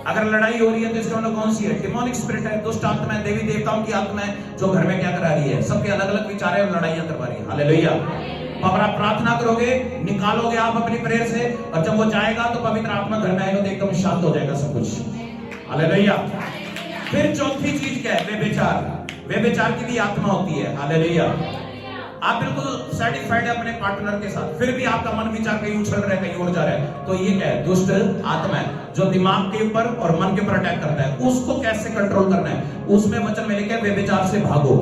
अगर लड़ाई हो रही है तो इसका मतलब कौन सी है? डिमोनिक स्पिरिट है, दुष्ट आत्मा है, देवी देवताओं की आत्मा है, जो घर में क्या करा रही है? सबके अलग अलग विचार है और लड़ाइयां करवा रही है। हालेलुया। अगर आप प्रार्थना करोगे, निकालोगे आप अपनी प्रेयर से, और जब वो जाएगा तो पवित्र आत्मा घर में आएगा तो एकदम शांत हो जाएगा सब कुछ। हालेलुया। फिर चौथी चीज क्या है? व्यभिचार। व्यभिचार की भी आत्मा होती है। हालेलुया। आप बिल्कुल सेटिस्फाइड है अपने पार्टनर के साथ, फिर भी आपका मन विचार कहीं उछल रहा है, कहीं और जा रहा है, तो ये क्या है? दुष्ट आत्मा है, जो दिमाग के ऊपर और मन के ऊपर अटैक करता है। उसको कैसे कंट्रोल करना है? उसमें वचन में लिखा है व्यभिचार से भागो।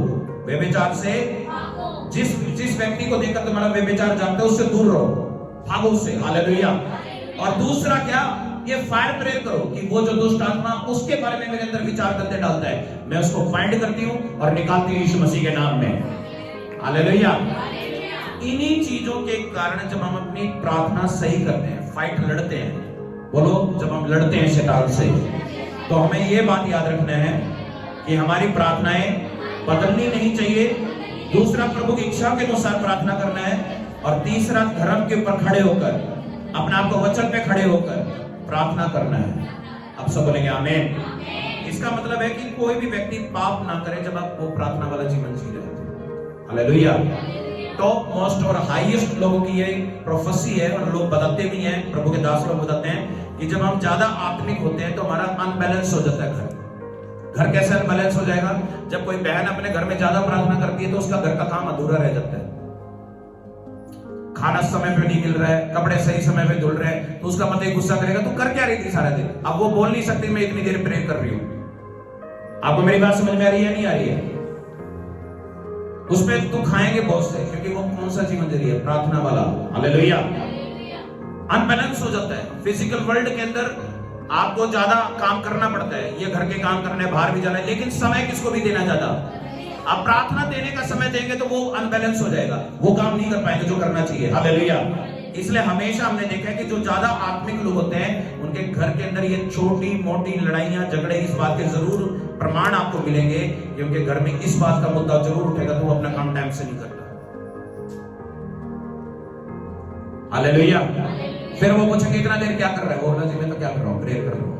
व्यभिचार से जिस व्यक्ति को देखकर तुम्हारा व्यभिचार जाता है उससे दूर रहो, भागो उससे। हालेलुया। और दूसरा क्या? ये फायर प्रेयर करो कि वो जो दुष्ट आत्मा उसके बारे में मेरे अंदर विचार करते डालता है, मैं उसको फाइंड करती हूं और निकालती हूं यीशु मसीह के नाम में। हालेलुया। इन्हीं चीजों के कारण जब हम अपनी प्रार्थना सही करते हैं, फाइट लड़ते हैं, बोलो जब हम लड़ते हैं शैतान से, तो हमें ये बात याद रखना है कि हमारी प्रार्थनाएं बदलनी नहीं चाहिए। दूसरा, प्रभु की इच्छा के अनुसार प्रार्थना करना है। और तीसरा, धर्म के ऊपर खड़े होकर, अपने आप को वचन पे खड़े होकर प्रार्थना करना है। अब सब बोलेंगे आमीन। इसका मतलब है कि कोई भी व्यक्ति पाप ना करे जब आप वो प्रार्थना वाला जीवन जी रहे हैं। हालेलुया। टॉप मोस्ट और हाईएस्ट लोगों की ये प्रोफेसी है, और लोग बताते भी हैं, प्रभु के दास लोग बताते हैं कि जब हम ज्यादा आत्मिक होते हैं तो हमारा अनबैलेंस हो जाता है घर। घर कैसे अनबैलेंस हो जाएगा? जब कोई बहन अपने घर में ज्यादा प्रार्थना करती है तो उसका घर का काम अधूरा रह जाता है। खाना समय पे नहीं मिल रहा है, कपड़े सही समय पे धुल रहे हैं, तो उसका पति गुस्सा करेगा, तू कर क्या रही थी सारा दिन? अब वो बोल नहीं सकती मैं इतनी देर प्रे कर रही हूँ। आपको मेरी बात समझ में आ रही है नहीं आ रही है? उस पे तो खाएंगे बहुत से, क्योंकि वो कौन सा जीवन दे रही है? प्रार्थना वाला। हालेलुया। अनबैलेंस हो जाता है। फिजिकल वर्ल्ड के अंदर आपको ज्यादा काम करना पड़ता है, ये घर के काम करने, बाहर भी जाना है, लेकिन समय किसको भी देना ज्यादा। आप प्रार्थना देने का समय देंगे तो वो अनबैलेंस हो जाएगा, वो काम नहीं कर पाएंगे जो करना चाहिए। हालेलुया। इसलिए हमेशा हमने देखा है कि जो ज्यादा आत्मिक लोग होते हैं उनके घर के अंदर ये छोटी मोटी लड़ाइयां झगड़े इस बात के जरूर प्रमाण आपको मिलेंगे कि उनके घर में इस बात का मुद्दा जरूर उठेगा तो वो अपना काम टाइम से नहीं करता। हालेलुया। फिर वो पूछेंगे इतना देर क्या कर रहा है? वो बोला जी मैं तो क्या कर रहा हूं, प्रेयर कर रहा हूं।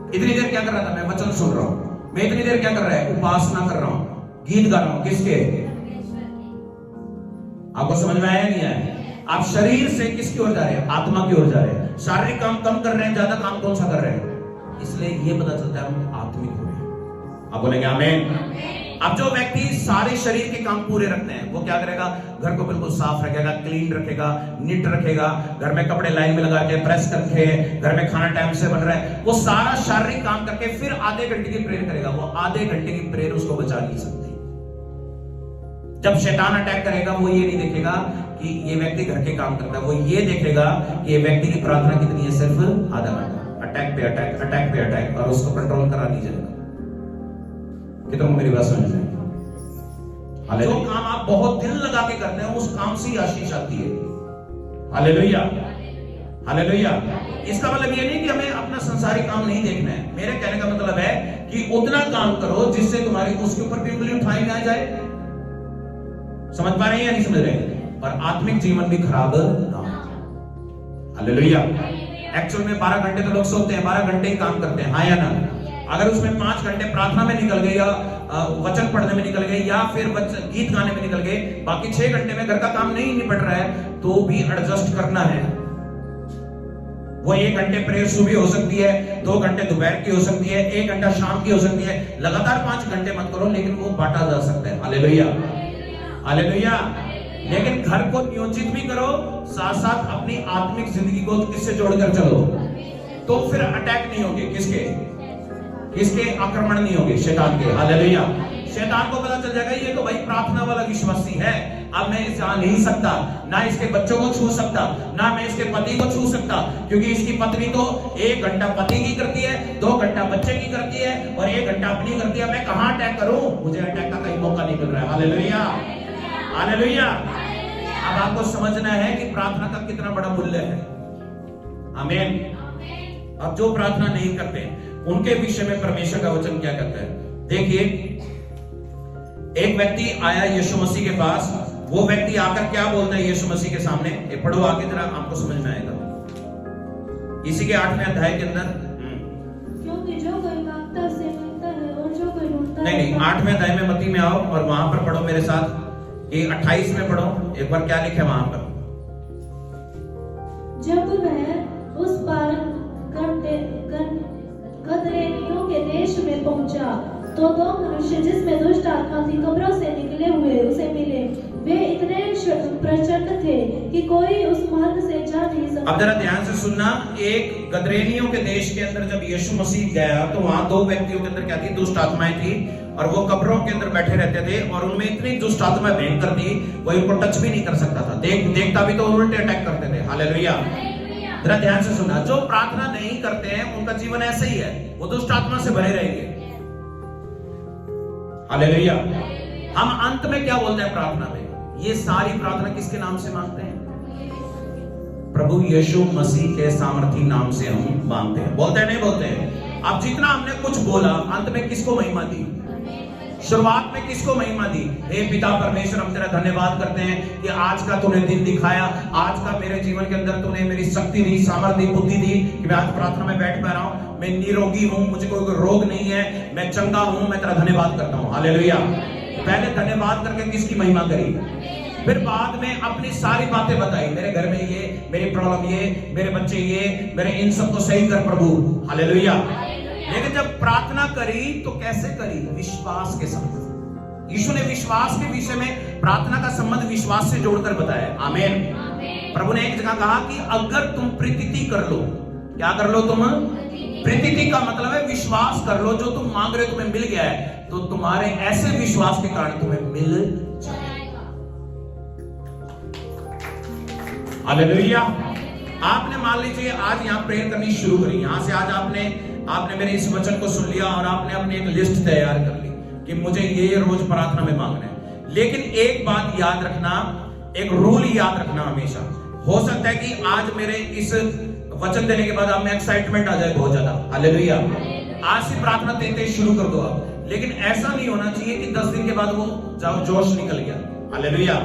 इतनी देर क्या कर रहा था? मैं वचन सुन रहा हूं। मैं इतनी देर क्या कर रहा है? उपासना कर रहा हूं, गीत गा रहा हूं। किसके? आपको समझ में आया नहीं आया? आप शरीर से किसकी ओर जा रहे हैं? आत्मा की ओर जा रहे हैं। शारीरिक काम कम कर रहे हैं, ज्यादा काम कौन सा कर रहे हैं? इसलिए ये पता चलता है हम आत्मिक हो रहे हैं। आप बोलेंगे आमीन। अब जो व्यक्ति सारे शरीर के काम पूरे रखते हैं वो क्या करेगा? घर को बिल्कुल साफ रखेगा, क्लीन रखेगा, नीट रखेगा, घर में कपड़े लाइन में लगा के प्रेस करके, घर में खाना टाइम से बन रहा है, वो सारा शारीरिक काम करके फिर आधे घंटे की प्रेयर करेगा। वो आधे घंटे की प्रेयर उसको बचा नहीं सकती। जब शैतान अटैक करेगा वो ये नहीं देखेगा कि ये व्यक्ति घर के काम करता है, वो ये देखेगा कि ये व्यक्ति की प्रार्थना कितनी है, सिर्फ आधा घंटा। अटैक पे अटैक, अटैक पे अटैक, और उसको कंट्रोल करा नहीं जाएगा। कितना मेरी बात समझ में? जो काम आप बहुत दिल लगा के करते हैं उस काम से ही आशीष आती है। हालेलुया। हालेलुया। इसका मतलब ये नहीं कि हमें अपना संसारी काम नहीं देखना है। मेरे कहने का मतलब है कि उतना काम करो जिससे तुम्हारी उसके ऊपर भी उंगली उठाई ना जाए। समझ पा रहे हैं या नहीं समझ रहे? और आत्मिक जीवन भी खराब ना हो। हालेलुया। एक्चुअल में 12 घंटे तो लोग सोते हैं, 12 घंटे ही काम करते हैं, हाँ या ना? अगर उसमें 5 घंटे प्रार्थना में निकल गए या वचन पढ़ने में निकल गए या फिर गीत गाने में निकल गए, बाकी 6 घंटे में घर का काम नहीं निपट रहा है, तो भी एडजस्ट करना है। वो 1 घंटे प्रेयर सुबह हो सकती है, 2 घंटे दोपहर की हो सकती है, 1 घंटा शाम की हो सकती है। लगातार 5 घंटे मत करो, लेकिन वो बांटा जा सकता है। हालेलुया। हालेलुया। लेकिन घर को नियोजित भी करो, साथ साथ अपनी आत्मिक जिंदगी को किससे जोड़कर चलो, तो फिर अटैक नहीं होंगे। किसके आक्रमण नहीं होंगे? शैतान के। हालेलुया। शैतान को पता चल जाएगा ये तो भाई प्रार्थना वाला विश्वासी है, अब मैं इसे आ नहीं सकता, ना इसके बच्चों को छू सकता, ना मैं इसके पति को छू सकता, क्योंकि इसकी पत्नी तो 1 घंटा पति की करती है, 2 घंटा बच्चे की करती है और 1 घंटा अपनी करती है। मैं कहां अटैक करूं? मुझे अटैक का कहीं मौका नहीं मिल रहा है। हालेलुया। हालेलुया। अब आपको समझना है कि प्रार्थना का कितना बड़ा मूल्य है। आमीन। अब जो प्रार्थना नहीं करते उनके विषय में परमेश्वर का वचन क्या कहता है? देखिए, एक व्यक्ति आया यीशु मसीह के पास। वो व्यक्ति आकर क्या बोलता है यीशु मसीह के सामने? ये पढ़ो आगे जरा, आपको समझ में आएगा। इसी के 8वें अध्याय के अंदर, क्योंकि जो कोई मांगता है उसे मिलता है और जो कोई ढूंढता है। नहीं 8वें अध्याय में मत्ती में आओ और वहां पर पढ़ो मेरे साथ। ये 28 में पढ़ो एक बार, क्या लिखे वहां पर? जब वह उस पार गदरेनियों के देश में पहुंचा तो 2 मनुष्य जिसमें दुष्ट आत्मा थी कब्रों से निकले हुए उसे मिले। वे इतने प्रचंड थे कि कोई उस मार्ग से जा नहीं सकता। अब जरा ध्यान से सुनना। एक गदरेनियों के देश के अंदर जब यीशु मसीह गया तो वहां 2 व्यक्तियों के अंदर क्या थी? दुष्ट आत्माएं थी, और वो कब्रों के अंदर बैठे रहते थे और उनमें इतनी दुष्ट आत्मा भयंकर थी वो उनको टच भी नहीं कर सकता था। देखता भी तो उल्टे अटैक करते थे। हालेलुया। जरा ध्यान से सुनना। जो प्रार्थना नहीं करते हैं उनका जीवन ऐसे ही है, वो दुष्ट आत्मा से भरे रहेंगे। हालेलुया। हम अंत में क्या बोलते हैं प्रार्थना में? ये सारी प्रार्थना किसके नाम से मांगते हैं? प्रभु यीशु मसीह के सामर्थी नाम से हम मांगते हैं। बोलते हैं नहीं बोलते हैं? अब जितना हमने कुछ बोला, अंत में किसको महिमा दी? शुरुआत में किसको महिमा दी? हे पिता परमेश्वर, हम तेरा धन्यवाद करते हैं कि आज का तूने दिन दिखाया, आज का मेरे जीवन के अंदर तूने मेरी शक्ति दी, सामर्थ्य, बुद्धि दी कि मैं आज प्रार्थना में बैठ पा रहा हूं। मैं निरोगी हूं, मुझे कोई रोग नहीं है, मैं चंगा हूं, मैं तेरा धन्यवाद करता हूं। हालेलुया। पहले धन्यवाद करके किसकी महिमा करी, फिर बाद में अपनी सारी बातें बताई। मेरे घर में ये, मेरी प्रॉब्लम ये, मेरे बच्चे ये, मेरे इन सबको सही कर प्रभु। हालेलुया। लेकिन जब प्रार्थना करी तो कैसे करी? विश्वास के साथ। यीशु ने विश्वास के विषय में प्रार्थना का संबंध विश्वास से जोड़कर बताया। आमीन। प्रभु ने एक जगह कहा कि अगर तुम प्रीति कर लो, क्या कर लो? तुम प्रीति का मतलब है विश्वास कर लो, जो तुम मांग रहे हो तुम्हें मिल गया है, तो तुम्हारे ऐसे विश्वास के कारण तुम्हें मिल जाएगा। हालेलुया। आपने मान लीजिए आज यहाँ प्रेयर करनी शुरू करी, यहां से आज आपने मेरे इस वचन को सुन लिया और आपने अपनी एक लिस्ट तैयार कर ली कि मुझे ये रोज प्रार्थना में मांगना है। लेकिन एक बात याद रखना, एक रूल याद रखना हमेशा। हो सकता है कि आज मेरे इस वचन देने के बाद आप में एक्साइटमेंट आ जाए बहुत ज्यादा, हालेलुया, आज से प्रार्थना देते शुरू कर दो आप। लेकिन ऐसा नहीं होना चाहिए कि 10 दिन के बाद वो जोश निकल गया, हालेलुया।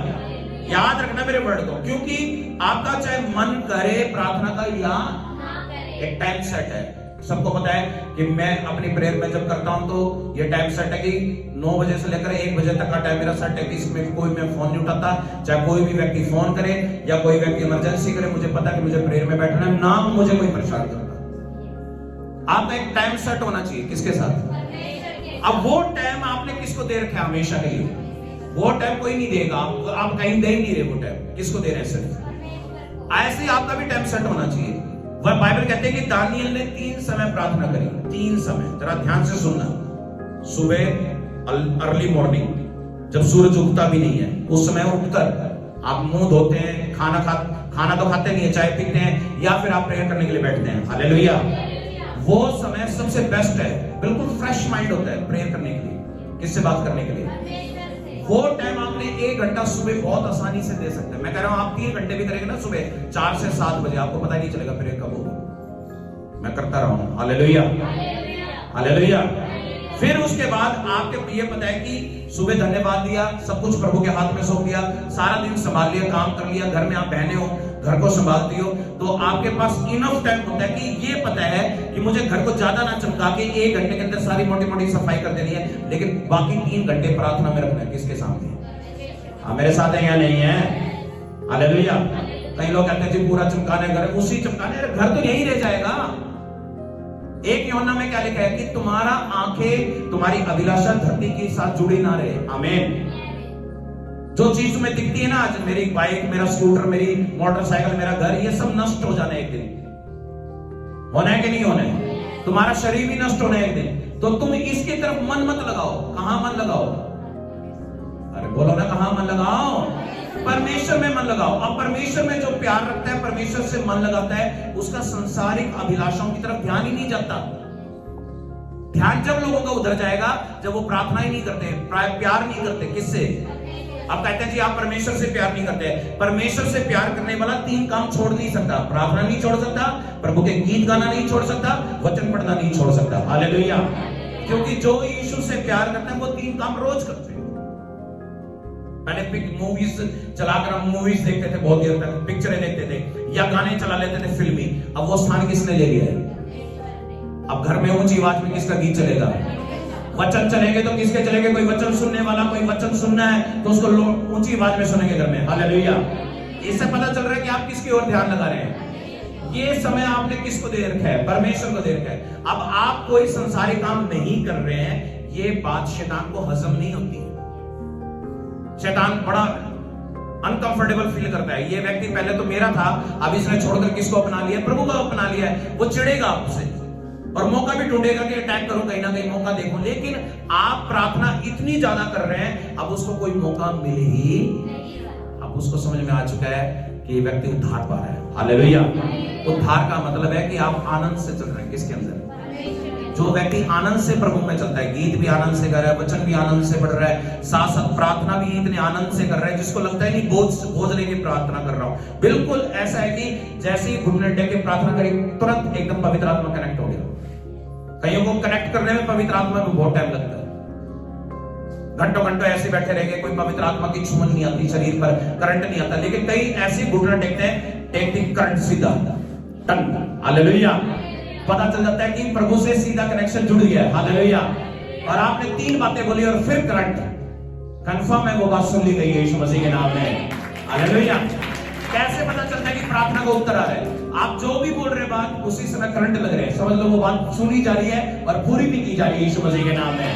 याद रखना मेरे वर्ड को, क्योंकि आपका चाहे मन करे प्रार्थना का या एक टाइम सेट है। सबको पता है कि मैं अपनी प्रेयर में जब करता हूं तो ये टाइम सेट है कि 9 बजे से लेकर 1 बजे तक का टाइम मेरा सेट है कि इसमें कोई मैं फोन नहीं उठाता, चाहे कोई भी व्यक्ति फोन करे या कोई व्यक्ति इमरजेंसी करे, मुझे पता है कि मुझे प्रेयर में बैठना है, ना मुझे कोई परेशान करता। आपका एक टाइम सेट होना चाहिए, किसके साथ? अब वो टाइम आपने किसको दे रखा है हमेशा के लिए? वो टाइम कोई नहीं देगा, आप कहीं दे ही नहीं रहे। वो टाइम किसको दे रहे हैं? सिर्फ ऐसे ही आपका भी टाइम सेट होना चाहिए। वह बाइबल कहते हैं कि दानियल ने 3 समय प्रार्थना करी, 3 समय, जरा ध्यान से सुनना। सुबह अर्ली मॉर्निंग जब सूरज उगता भी नहीं है उस समय उठकर आप मुंह धोते हैं, खाना तो खाते नहीं है, चाय पीते हैं या फिर आप प्रेयर करने के लिए बैठते हैं, हालेलुया। वो समय सबसे बेस्ट है, बिल्कुल फ्रेश माइंड होता है प्रेयर करने के लिए, किससे बात करने के लिए। वो टाइम आपने 1 घंटा सुबह बहुत आसानी से दे सकते हैं। मैं कह रहा हूं आप 3 घंटे भी करेंगे ना सुबह 4 से 7 बजे, आपको पता ही नहीं चलेगा प्रेयर कब होगा। मैं करता रहा हूं, हालेलुया, हालेलुया। फिर उसके बाद आपके ये पता है कि सुबह धन्यवाद दिया, सब कुछ प्रभु के हाथ में सौंप दिया, सारा दिन संभाल लिया, काम कर लिया, घर में आप बहने हो, घर को संभालती हो, तो आपके पास इनफ टाइम होता है कि ये पता है कि मुझे घर को ज्यादा ना चमका के 1 घंटे के अंदर सारी मोटी मोटी सफाई कर देनी है, लेकिन बाकी 3 घंटे प्रार्थना में रखना है। किसके सामने? हाँ, मेरे साथ है या नहीं है? हालेलुया। कई लोग कहते हैं जी पूरा चमकाने घर, उसी चमकाने घर तो यही रह जाएगा। 1 यूहन्ना में क्या लिखा है कि तुम्हारा आंखें, तुम्हारी अभिलाषा धरती के साथ जुड़ी ना रहे, आमीन। जो चीज तुम्हें दिखती है ना आज, मेरी बाइक, मेरा स्कूटर, मेरी मोटरसाइकिल, मेरा घर, ये सब नष्ट हो जाना है एक दिन। होना है कि नहीं होना है? तुम्हारा शरीर भी नष्ट होना है एक दिन। तो तुम इसकी तरफ मन मत लगाओ। कहां मन लगाओ? अरे बोलो ना, कहां मन लगाओ? परमेश्वर में मन लगाओ। अब परमेश्वर में जो प्यार रखता है, परमेश्वर से मन लगाता है, उसका संसारिक अभिलाषाओं की तरफ ध्यान ही नहीं जाता। ध्यान जब लोगों का उधर जाएगा जब वो प्रार्थना ही नहीं करते, प्यार नहीं करते। किससे? अब कहते हैं जी आप परमेश्वर से प्यार नहीं करते। परमेश्वर से प्यार करने वाला 3 काम छोड़ नहीं सकता, प्रार्थना नहीं छोड़ सकता, प्रभु के गीत गाना नहीं छोड़ सकता, वचन पढ़ना नहीं छोड़ सकता, हालेलुया। क्योंकि जो यीशु से प्यार करते हैं वो 3 काम रोज करते हैं। पहले मूवीज चलाकर हम मूवीज देखते थे, बहुत देर तक पिक्चरें देखते थे या गाने चला लेते थे फिल्मी। अब वो स्थान किसने ले लिया है? अब घर में ऊंची आवाज में किसका गीत चलेगा? वचन चलेंगे तो किसके चलेंगे? कोई वचन सुनने वाला, कोई वचन सुनना है तो उसको ऊंची आवाज में सुनेंगे घर में, हालेलुया। इससे पता चल रहा है कि आप किसकी ओर ध्यान लगा रहे हैं। ये समय आपने किसको दे रखा है? परमेश्वर को दे रखा है। अब आप कोई संसारी काम नहीं कर रहे हैं, ये बात शैतान को हजम नहीं होती। शैतान बड़ा अनकंफर्टेबल फील करता है। ये व्यक्ति पहले तो मेरा था, अब इसने छोड़कर किसको अपना लिया? प्रभु को अपना लिया है। वो चिढ़ेगा आपसे और मौका भी ढूंढेगा कि अटैक करूं, कहीं ना कहीं मौका देखूं। लेकिन आप प्रार्थना इतनी ज्यादा कर रहे हैं, अब उसको कोई मौका मिल ही, अब उसको समझ में आ चुका है कि व्यक्ति उद्धार पा रहा है, हालेलुया। उद्धार का मतलब है कि आप आनंद से चल रहे हैं। किसके अंदर? जो व्यक्ति आनंद से प्रभु में चलता है, गीत भी आनंद से कर रहा है, वचन भी आनंद से पढ़ रहा है, साथ साथ प्रार्थना भी इतने आनंद से कर रहा है जिसको लगता है नहीं बोझ लेके प्रार्थना कर रहा हूं। बिल्कुल ऐसा है कि जैसे ही घुटने टेक के प्रार्थना करी, तुरंत एकदम पवित्र आत्मा कनेक्ट हो गया। कईयों को कनेक्ट करने में पवित्र आत्मा को बहुत टाइम लगता है, घंटों घंटों ऐसे बैठे रहेंगे, कोई पवित्र आत्मा की छुमन नहीं आती, शरीर पर करंट नहीं आता। लेकिन कई ऐसे घुटने टेकते हैं, टेकते करंट सीधा टन, हालेलुया। पता चल जाता है कि प्रभु से सीधा कनेक्शन जुड़ गया है, हालेलुया। और आपने 3 बातें बोली और फिर करंट कंफर्म है, वो बात सुन ली गई है यीशु मसीह के नाम में, हालेलुया। कैसे पता चलता है कि प्रार्थना का उत्तर आ रहा है? आप जो भी बोल रहे बात उसी समय करंट लग रहे हैं, समझ लो वो बात सुनी जा रही है और पूरी भी की जा रही है यीशु मसीह के नाम में,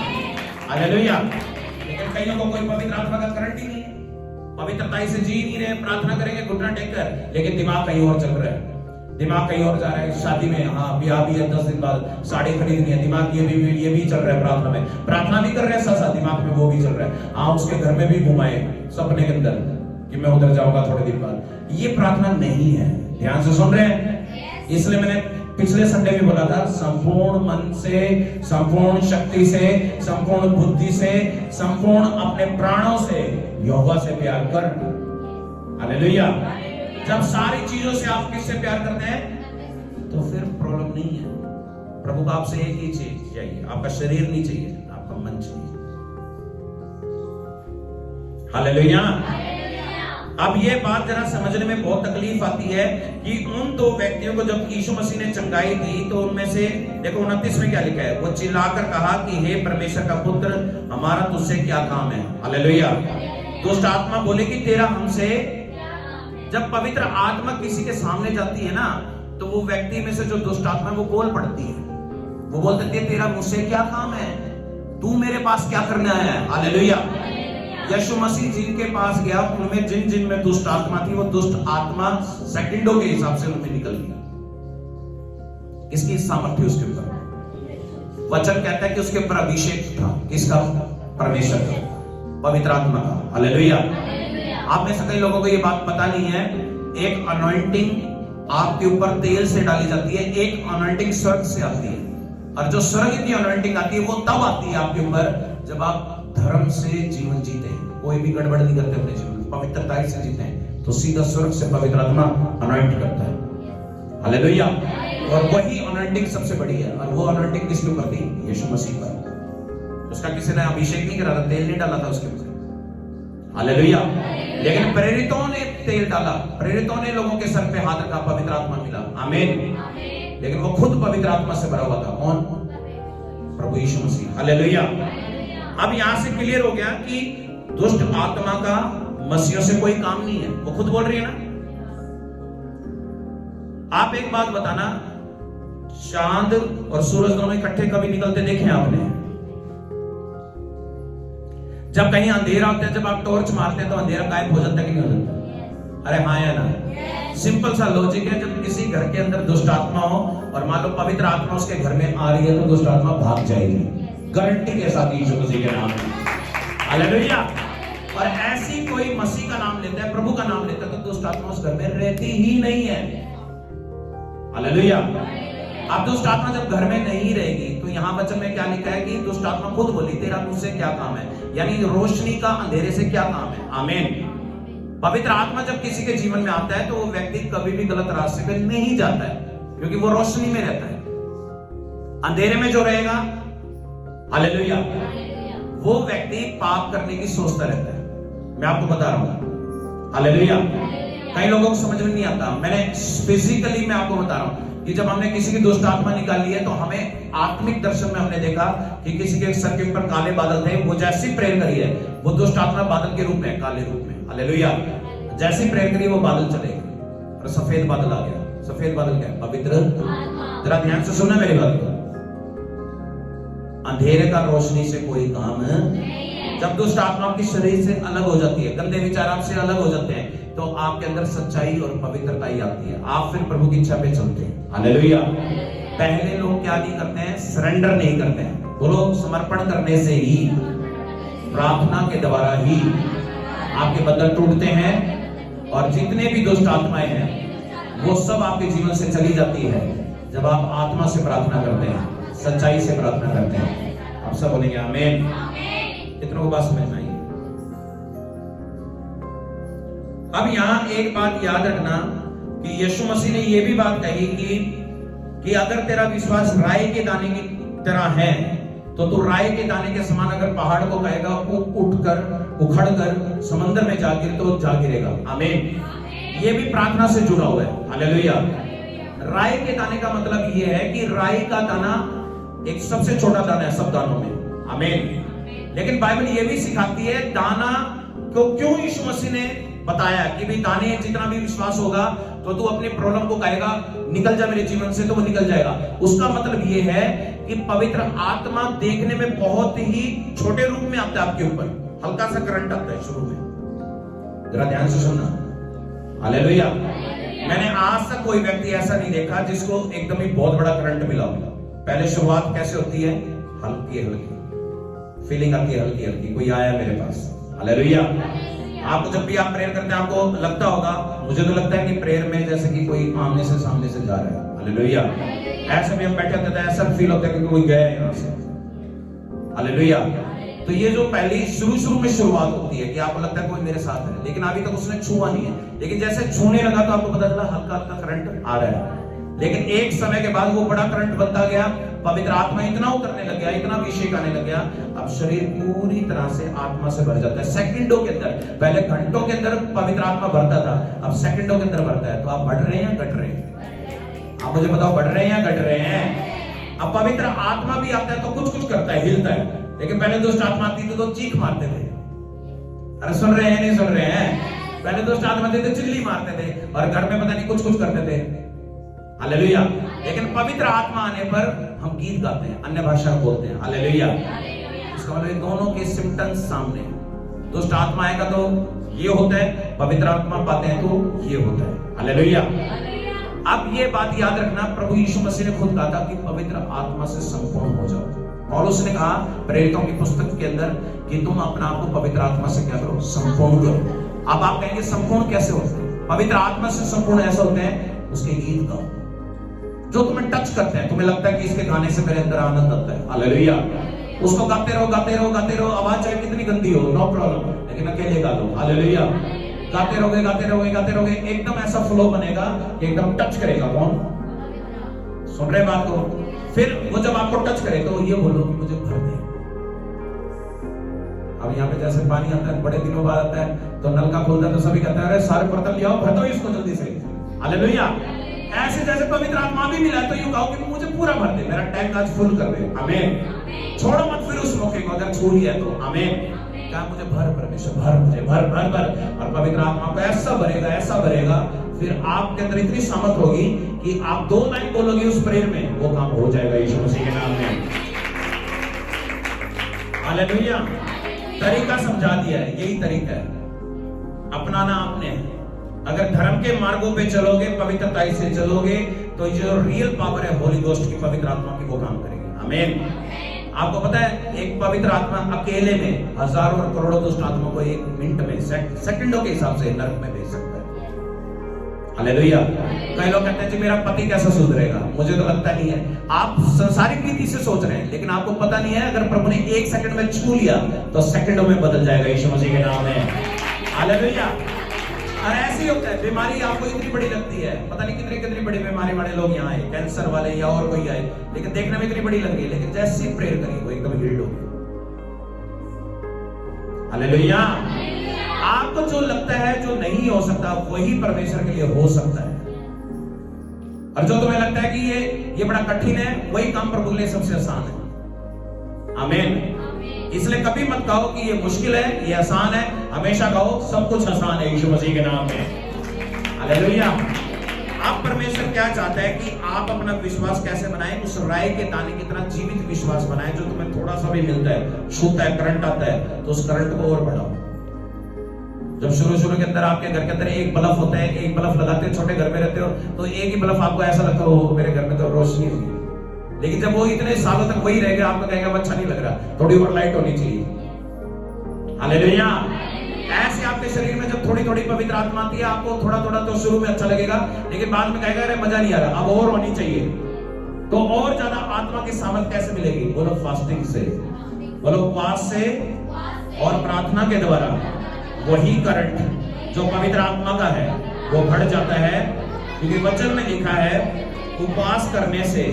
हालेलुया। लेकिन कईयों को कोई पवित्र आत्मा का करंट ही नहीं है, पवित्रता से जी नहीं रहे, प्रार्थना करेंगे घुटना टेक कर, लेकिन दिमाग कहीं और चल रहा है। दिमाग कहीं और जा रहा है, शादी में हाँ ब्याह भी है 10 दिन बाद, साड़ी खरीदनी है, दिमाग ये भी चल रहा है, प्रार्थना में प्रार्थना भी कर रहे हैं, साथ दिमाग में वो भी चल रहा है। हाँ उसके घर में भी घुमाए सपने के अंदर कि मैं उधर जाऊंगा थोड़े दिन बाद। ये प्रार्थना नहीं है। ध्यान से सुन रहे हैं? इसलिए मैंने पिछले संडे भी बोला था, संपूर्ण मन से, संपूर्ण शक्ति से, संपूर्ण बुद्धि से, संपूर्ण अपने प्राणों से यहोवा से प्यार कर। हालेलुया। जब सारी चीजों से आप किससे प्यार करते हैं तो फिर प्रॉब्लम नहीं है। प्रभु को आपसे एक ही चीज चाहिए, आपका शरीर नहीं चाहिए, आपका मन चाहिए। हालेलुया। अब ये बात जरा समझने में बहुत तकलीफ आती है कि उन दो व्यक्तियों को जब यीशु मसीह ने चंगाई दी तो उनमें से देखो 29 में क्या लिखा है, वो चिल्लाकर कहा कि हे परमेश्वर का पुत्र, हमारा तुझसे क्या काम है। हालेलुया। दुष्ट आत्मा बोले कि तेरा हमसे। जब पवित्र आत्मा किसी के सामने जाती है ना तो वो व्यक्ति में से जो दुष्ट आत्मा वो बोल पड़ती है, वो बोलते थे तेरा मुझसे क्या काम है, तू मेरे पास क्या करने आया है। हालेलुया। यीशु मसीह जिनके पास गया उनमें जिन जिन में दुष्ट आत्मा थी, वो दुष्ट आत्मा सेकंडों के हिसाब से उनमें निकल गई। किसकी सामर्थ्य उसके ऊपर? वचन कहता है कि उसके ऊपर अभिषेक था। किसका? परमेश्वर का, पवित्र आत्मा का। हालेलुया। आप में से कई लोगों को ये बात पता नहीं है, एक अनॉइंटिंग आपके ऊपर तेल से डाली जाती है, एक अनॉइंटिंग स्वर्ग से आती है। और जो स्वर्ग की अनॉइंटिंग आती है वो तब आती है आपके ऊपर जब आप धर्म से जीवन जीते हैं, कोई भी गड़बड़ नहीं करते अपने जीवन, पवित्रता से जीते हैं, तो सीधा स्वर्ग से पवित्र आत्मा अनॉइंट करता है। हालेलुया। और वही अनॉइंटिंग सबसे बड़ी है। और वो अनॉइंटिंग किसके ऊपर थी? यीशु मसीह पर। उसका किसी ने अभिषेक नहीं करा था, तेल नहीं डाला था उसके ऊपर। हालेलुया। लेकिन प्रेरितों ने तेल डाला, प्रेरितों ने लोगों के सर पे हाथ रखा, पवित्र आत्मा मिला। आमीन। लेकिन वो खुद पवित्र आत्मा से भरा हुआ था। कौन? प्रभु यीशु मसीह। हालेलुया। अब यहां से क्लियर हो गया कि दुष्ट आत्मा का मसीहों से कोई काम नहीं है, वो खुद बोल रही है ना। आप एक बात बताना, चांद और सूरज दोनों इकट्ठे कभी निकलते देखे आपने? जब कहीं अंधेरा होता है, जब आप टॉर्च मारते हैं तो अंधेरा गायब हो जाता है कि नहीं हो जाता? अरे हाँ या ना? सिंपल सा लॉजिक है। जब किसी घर के अंदर दुष्ट आत्मा हो और मान लो पवित्र आत्मा उसके घर में आ रही है तो दुष्ट आत्मा भाग जाएगी, गारंटी के साथ यीशु मसीह के नाम में। हालेलुया। और ऐसी कोई मसीह का नाम लेता है, प्रभु का नाम लेता है, तो दुष्ट आत्मा उस घर में रहती ही नहीं है। हालेलुया। अब दुष्ट आत्मा जब घर में नहीं रहेगी तो यहां वचन में क्या लिखा है कि दुष्ट आत्मा खुद बोली तेरा मुझसे क्या काम है, यानी रोशनी का अंधेरे से क्या काम है। आमीन। पवित्र आत्मा जब किसी के जीवन में आता है तो वो व्यक्ति कभी भी गलत रास्ते पे नहीं जाता है, क्योंकि वो रोशनी में रहता है। अंधेरे में जो रहेगा, हालेलुया, वो व्यक्ति पाप करने की सोचता रहता है। मैं आपको बता रहा हूं। हालेलुया। कई लोगों को समझ में नहीं आता। मैंने फिजिकली मैं आपको बता रहा हूं कि जब हमने किसी की दुष्ट आत्मा निकाली है तो हमें आत्मिक दर्शन में हमने देखा कि किसी के सर के ऊपर काले बादल थे, वो जैसी प्रेयर करी है वो दुष्ट आत्मा बादल के रूप में, काले रूप में। हालेलुया। जैसी प्रेयर करी वो बादल चले गए और सफेद बादल आ गया। सफेद बादल क्या? पवित्र। जरा ध्यान से सुनना मेरी बात को। अंधेरे का रोशनी से कोई काम नहीं। जब दुष्ट आत्मा आपके शरीर से अलग हो जाती है, गंदे विचार आपसे अलग हो जाते हैं, तो आपके अंदर सच्चाई और पवित्रता ही आती है। आप फिर प्रभु की इच्छा पे चलते हैं। हालेलुया। पहले लोग क्या नहीं करते हैं? सरेंडर नहीं करते हैं। बोलो, समर्पण करने से ही, प्रार्थना के द्वारा ही आपके बंधन टूटते हैं। और जितने भी दुष्ट आत्माएं हैं वो सब आपके जीवन से चली जाती है जब आप आत्मा से प्रार्थना करते हैं, सच्चाई से प्रार्थना करते हैं। आप सब बोलेंगे आमीन। कितनों को बात समझ में आई? अब यहां एक बात याद रखना कि यीशु मसीह ने यह भी बात कही कि अगर तेरा विश्वास राई के दाने की तरह है तो तू राई के दाने के समान अगर पहाड़ को कहेगा उठकर, उखड़कर समंदर में जा गिर तो जा गिरेगा। आमीन। ये भी प्रार्थना से जुड़ा हुआ है। हालेलुया। राई के दाने का मतलब यह है कि राई का दाना एक सबसे छोटा दाना है सब दानों में। आमीन। लेकिन बाइबल ये भी सिखाती है दाना को क्यों यीशु मसीह ने बताया कि भाई दाने जितना भी विश्वास होगा तो तू अपनी प्रॉब्लम को कहेगा निकल जा मेरे जीवन से, तो वो निकल जाएगा। उसका मतलब ये है कि पवित्र आत्मा देखने में बहुत ही छोटे रूप में आता है आपके ऊपर, हल्का सा करंट आता है शुरू में। जरा ध्यान से सुनना। हालेलुया। मैंने आज तक कोई व्यक्ति ऐसा नहीं देखा जिसको एकदम ही बहुत बड़ा करंट मिला हो। पहले शुरुआत कैसे होती है? हल्की हल्की फीलिंग आती है, हल्की हल्की कोई आया मेरे पास। हालेलुया। आपको जब भी आप प्रेयर करते हैं आपको लगता होगा, मुझे तो लगता है कि प्रेयर में जैसे कि कोई आमने से सामने से जा रहा है। हालेलुया। ऐसे भी हम बैठे होते थे, ऐसा फील होता है कि कोई गया है यहाँ से। हालेलुया। तो ये जो पहली शुरू में शुरुआत होती है कि आपको लगता है कोई मेरे साथ है, लेकिन अभी तक उसने छुआ नहीं है, लेकिन जैसे छूने लगा तो आपको पता चला हल्का हल्का करंट आ रहा है। लेकिन एक समय के बाद वो बड़ा करंट बनता गया, पवित्र आत्मा इतना उतरने लग गया, इतना अभिषेक आने लग गया, अब शरीर पूरी तरह से आत्मा से भर जाता है सेकंडों के अंदर। पहले घंटों के अंदर पवित्र आत्मा भरता था, अब सेकंडों के अंदर भरता है। तो आप बढ़ रहे हैं घट रहे हैं? आप मुझे बताओ, बढ़ रहे हैं या घट रहे हैं? अब पवित्र आत्मा भी आता है तो कुछ कुछ करता है, हिलता है। लेकिन पहले दुष्ट आत्मा आती थी तो चीख मारते थे। अरे सुन रहे हैं नहीं सुन रहे हैं? पहले दुष्ट आत्मा आती थी चिल्ली मारते थे और घर में पता नहीं कुछ कुछ करते थे। हालेलुया। लेकिन पवित्र आत्मा आने पर हम गीत गाते हैं, अन्य भाषा बोलते हैं। हालेलुया। इसका मतलब दोनों के सिम्पटम्स सामने। दुष्ट आत्मा आएगा तो ये होता है, पवित्र आत्मा पाते हैं तो ये होता है। हालेलुया। अब ये बात याद रखना, प्रभु यीशु मसीह ने खुद कहा था कि पवित्र आत्मा से संपूर्ण हो जाओ। और उसने कहा प्रेरितों की पुस्तक के अंदर कि तुम अपने आप को पवित्र आत्मा से क्या करो? संपूर्ण करो। अब आप कहेंगे संपूर्ण कैसे होते हैं? पवित्र आत्मा से संपूर्ण ऐसा होते हैं, उसके गीत गाओ जो तुम्हें टच करते हैं, तुम्हें लगता है कि इसके गाने से मेरे अंदर आनंद आता है। हालेलुया। उसको गाते रहो गाते रहो गाते रहो, आवाज चाहे कितनी गंदी हो, नो प्रॉब्लम, लेकिन अकेले गा लो। हालेलुया। गाते रहोगे गाते रहोगे गाते रहोगे, एकदम ऐसा फ्लो बनेगा, एकदम टच करेगा। कौन सुन रहे बात को? फिर वो जब आपको टच करे तो ये बोलो कि मुझे भर दे। अब यहाँ पे जैसे पानी आता है, बड़े दिनों बाद आता है तो नलका खोलता है तो सभी कहते हैं अरे सारे बर्तन ले आओ, भर दो इसको जल्दी से। हालेलुया। ऐसे जैसे पवित्र आत्मा भी मिला तो यूं कहो कि मुझे पूरा भर दे, मेरा टैंक आज फुल कर दे। आमीन। छोड़ो मत फिर उस मौके को, अगर छू लिया तो। आमीन। क्या मुझे भर परमेश्वर, भर मुझे, भर भर भर। और पवित्र आत्मा को ऐसा भरेगा, ऐसा भरेगा, फिर आपके अंदर इतनी सामर्थ होगी कि आप 2 लाइन बोलोगे उस प्रेयर में, वो काम हो जाएगा यीशु मसीह के नाम में। हालेलुया। तरीका समझा दिया है, यही तरीका है, अपनाना आपने। अगर धर्म के मार्गों पे चलोगे, पवित्रता से चलोगे, तो जो रियल पावर है होली गोस्ट की, पवित्र आत्मा की, वो काम करेगी। आमीन। आपको पता है एक पवित्र आत्मा अकेले में हजारों और करोड़ों दुष्ट आत्मा को 1 मिनट में, सेकंडों के हिसाब से नरक में भेज सकता है। हालेलुया। कई लोग कहते हैं जी मेरा पति कैसा सुधरेगा? मुझे तो लगता नहीं है। आप संसारिक रीति से सोच रहे हैं, लेकिन आपको पता नहीं है अगर प्रभु ने 1 सेकंड में छू लिया तो सेकंडों में बदल जाएगा यीशु मसीह के नाम में। हालेलुया। और ऐसे ही होता है, बीमारी आपको इतनी बड़ी लगती है, पता नहीं कितनी कितनी बड़ी बीमारी वाले लोग यहाँ आए, कैंसर वाले या और कोई आए, लेकिन देखने में इतनी बड़ी लग रही है, लेकिन जैसे ही प्रेयर करिए वो एकदम हील्ड हो गया। हालेलुया। आपको जो लगता है जो नहीं हो सकता, वही परमेश्वर के लिए हो सकता है। और जो तुम्हें लगता है कि ये बड़ा कठिन है, वही काम प्रभु के लिए सबसे आसान है। आमीन। इसलिए कभी मत कहो कि ये मुश्किल है, ये आसान है, हमेशा कहो सब कुछ आसान है यीशु मसीह के नाम में। हालेलुया। अब परमेश्वर क्या चाहता है कि आप अपना विश्वास कैसे बनाएं? उस राय के दाने की तरह जीवित विश्वास बनाएं, जो तुम्हें थोड़ा सा भी मिलता है, छूता है, करंट आता है, तो उस करंट को और बढ़ाओ। जब शुरू के अंदर आपके घर के अंदर एक बल्ब होता है, एक बल्ब लगाते हो, छोटे घर में रहते हो तो एक ही बल्ब आपको ऐसा लगता हो मेरे घर में तो रोशनी होगी, लेकिन जब वो इतने सालों तक वही रहेगा, आपको कहेगा अच्छा नहीं लग रहा, थोड़ी और लाइट होनी चाहिए। हालेलुया। ऐसे आपके शरीर में जब थोड़ी थोड़ी पवित्र आत्मा आती है, आपको थोड़ा थोड़ा तो शुरू में अच्छा लगेगा, लेकिन बाद में कहेगा अरे मजा नहीं आ रहा, अब और होनी चाहिए। तो और ज्यादा आत्मा की सामर्थ कैसे मिलेगी? बोलो फास्टिंग से, बोलो उपवास से और प्रार्थना के द्वारा। वही करंट जो पवित्र आत्मा का है वो बढ़ जाता है, क्योंकि वचन में लिखा है उपवास करने से,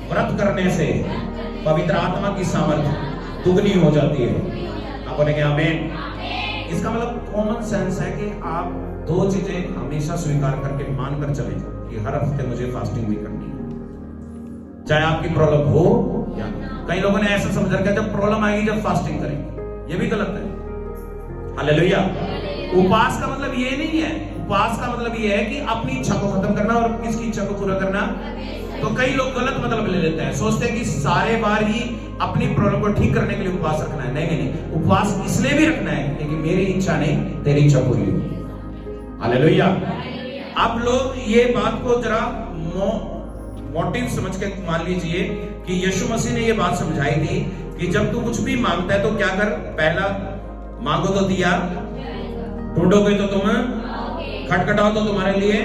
व्रत करने से पवित्र आत्मा की सामर्थ दुगनी हो जाती है। आप बोलेंगे आमीन। इसका मतलब कॉमन सेंस है कि आप 2 चीजें हमेशा स्वीकार करके मानकर चले कि हर हफ्ते मुझे फास्टिंग भी करनी है, चाहे आपकी प्रॉब्लम हो या नहीं। कई लोगों ने ऐसा समझ रखा है जब प्रॉब्लम आएगी जब फास्टिंग करेंगे, ये भी गलत है। हालेलुया। उपवास का मतलब ये नहीं है, उपवास का मतलब ये है कि अपनी इच्छा को खत्म करना, और किसकी इच्छा को पूरा करना? तो कई लोग गलत मतलब ले लेते हैं, सोचते हैं कि सारे बार ही अपनी प्रॉब्लम को ठीक करने के लिए उपवास रखना है। नहीं नहीं, उपवास इसलिए भी रखना है क्योंकि मेरी इच्छा नहीं, तेरी इच्छा पूरी हो। हालेलुया। अब लोग ये बात को जरा मोटिव समझ के मान लीजिए कि यीशु मसीह ने ये बात समझाई थी कि जब तू कुछ भी मांगता है तो क्या कर, पहला मांगो तो दिया, ढूंढोगे तो तुम, खटखटाओ तो तुम्हारे लिए।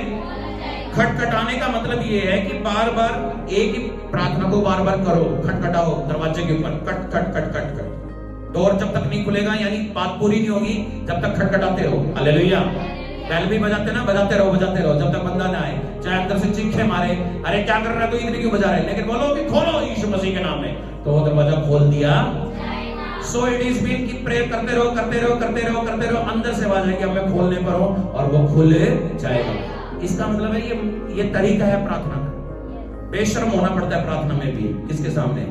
खटखटाने का मतलब ये है कि बार बार एक ही प्रार्थना को बार बार करो, खटखटाओ दरवाजे के ऊपर, cut cut cut cut cut. Door जब तक नहीं खुलेगा यानी बात पूरी नहीं होगी जब तक खटखटाते रहो। हालेलुया। बैल भी बजाते ना, बजाते रहो जब तक बंदा ना आए, चाहे अंदर से चीखे मारे, अरे क्या कर रहा है तो इतनी क्यों बजा रहे, लेकिन बोलो कि खोलो यीशु मसीह के नाम में, तो वो दरवाजा खोल दिया। सो इट इज बीन कि प्रेयर करते रहो करते रहो करते रहो करते रहो, अंदर से आवाज है कि अब मैं खोलने पर हूं और वो खुल जाएगा। इसका मतलब है ये तरीका है प्रार्थना का। बेशर्म होना पड़ता है प्रार्थना में भी। किसके सामने?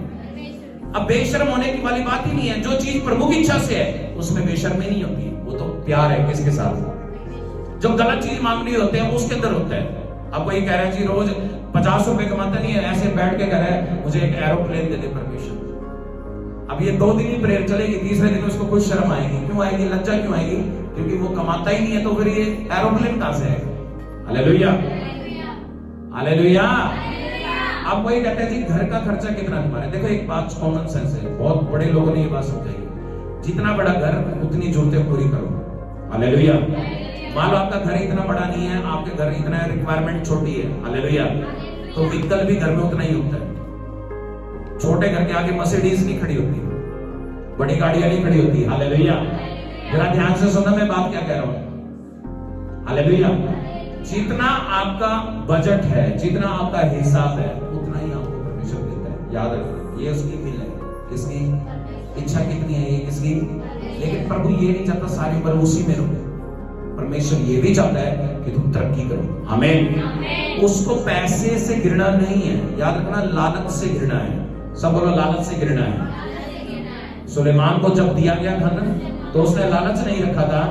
अब बेशर्म होने की वाली बात ही नहीं है। जो चीज प्रभु की इच्छा से है उसमें बेशर्मी नहीं होती, वो तो प्यार है। किसके साथ? जो गलत चीज मांगनी होते हैं उसके अंदर होता है। अब कोई कह रहा है जी रोज 50 रुपए कमाता नहीं है, ऐसे बैठ के कह रहा है मुझे एक एरोप्लेन दे दे परमेश्वर। अब ये 2 दिन ही प्रेयर चलेगी, तीसरे दिन उसको कुछ शर्म आएगी। क्यों आएगी? लज्जा क्यों आएगी? क्योंकि वो कमाता ही नहीं है, तो फिर ये एरोप्लेन कहां से आएगा? Hallelujah, hallelujah. अब वही कहते हैं जी घर का खर्चा कितना तुम्हारे। देखो एक बात कॉमन सेंस है, बहुत बड़े लोगों ने ये बात समझाई, जितना बड़ा घर उतनी जरूरतें पूरी करो। हालेलुया। मान लो आपका घर इतना बड़ा नहीं है, आपके घर इतना रिक्वायरमेंट छोटी है, हालेलुया, तो व्हीकल भी घर में उतना ही होता है। छोटे घर के आगे मर्सिडीज नहीं खड़ी होती, बड़ी गाड़ियां नहीं खड़ी होती। हालेलुया। जरा ध्यान से सुनना मैं बात क्या कह रहा हूं। हालेलुया। जितना आपका बजट है, जितना आपका हिसाब है, उतना ही आपको परमेश्वर देता है। याद रखना, ये उसकी मिल है। किसकी इच्छा कितनी है? ये किसकी? लेकिन प्रभु ये नहीं चाहता सारी उम्र उसी में रहो। परमेश्वर ये भी चाहता है कि तुम तरक्की करो। आमीन। उसको पैसे से घृणा नहीं है, याद रखना, लालच से घृणा है। सब बोलो, लालच से घृणा है। सुलेमान को जब दिया गया धन तो उसने लालच नहीं रखा था,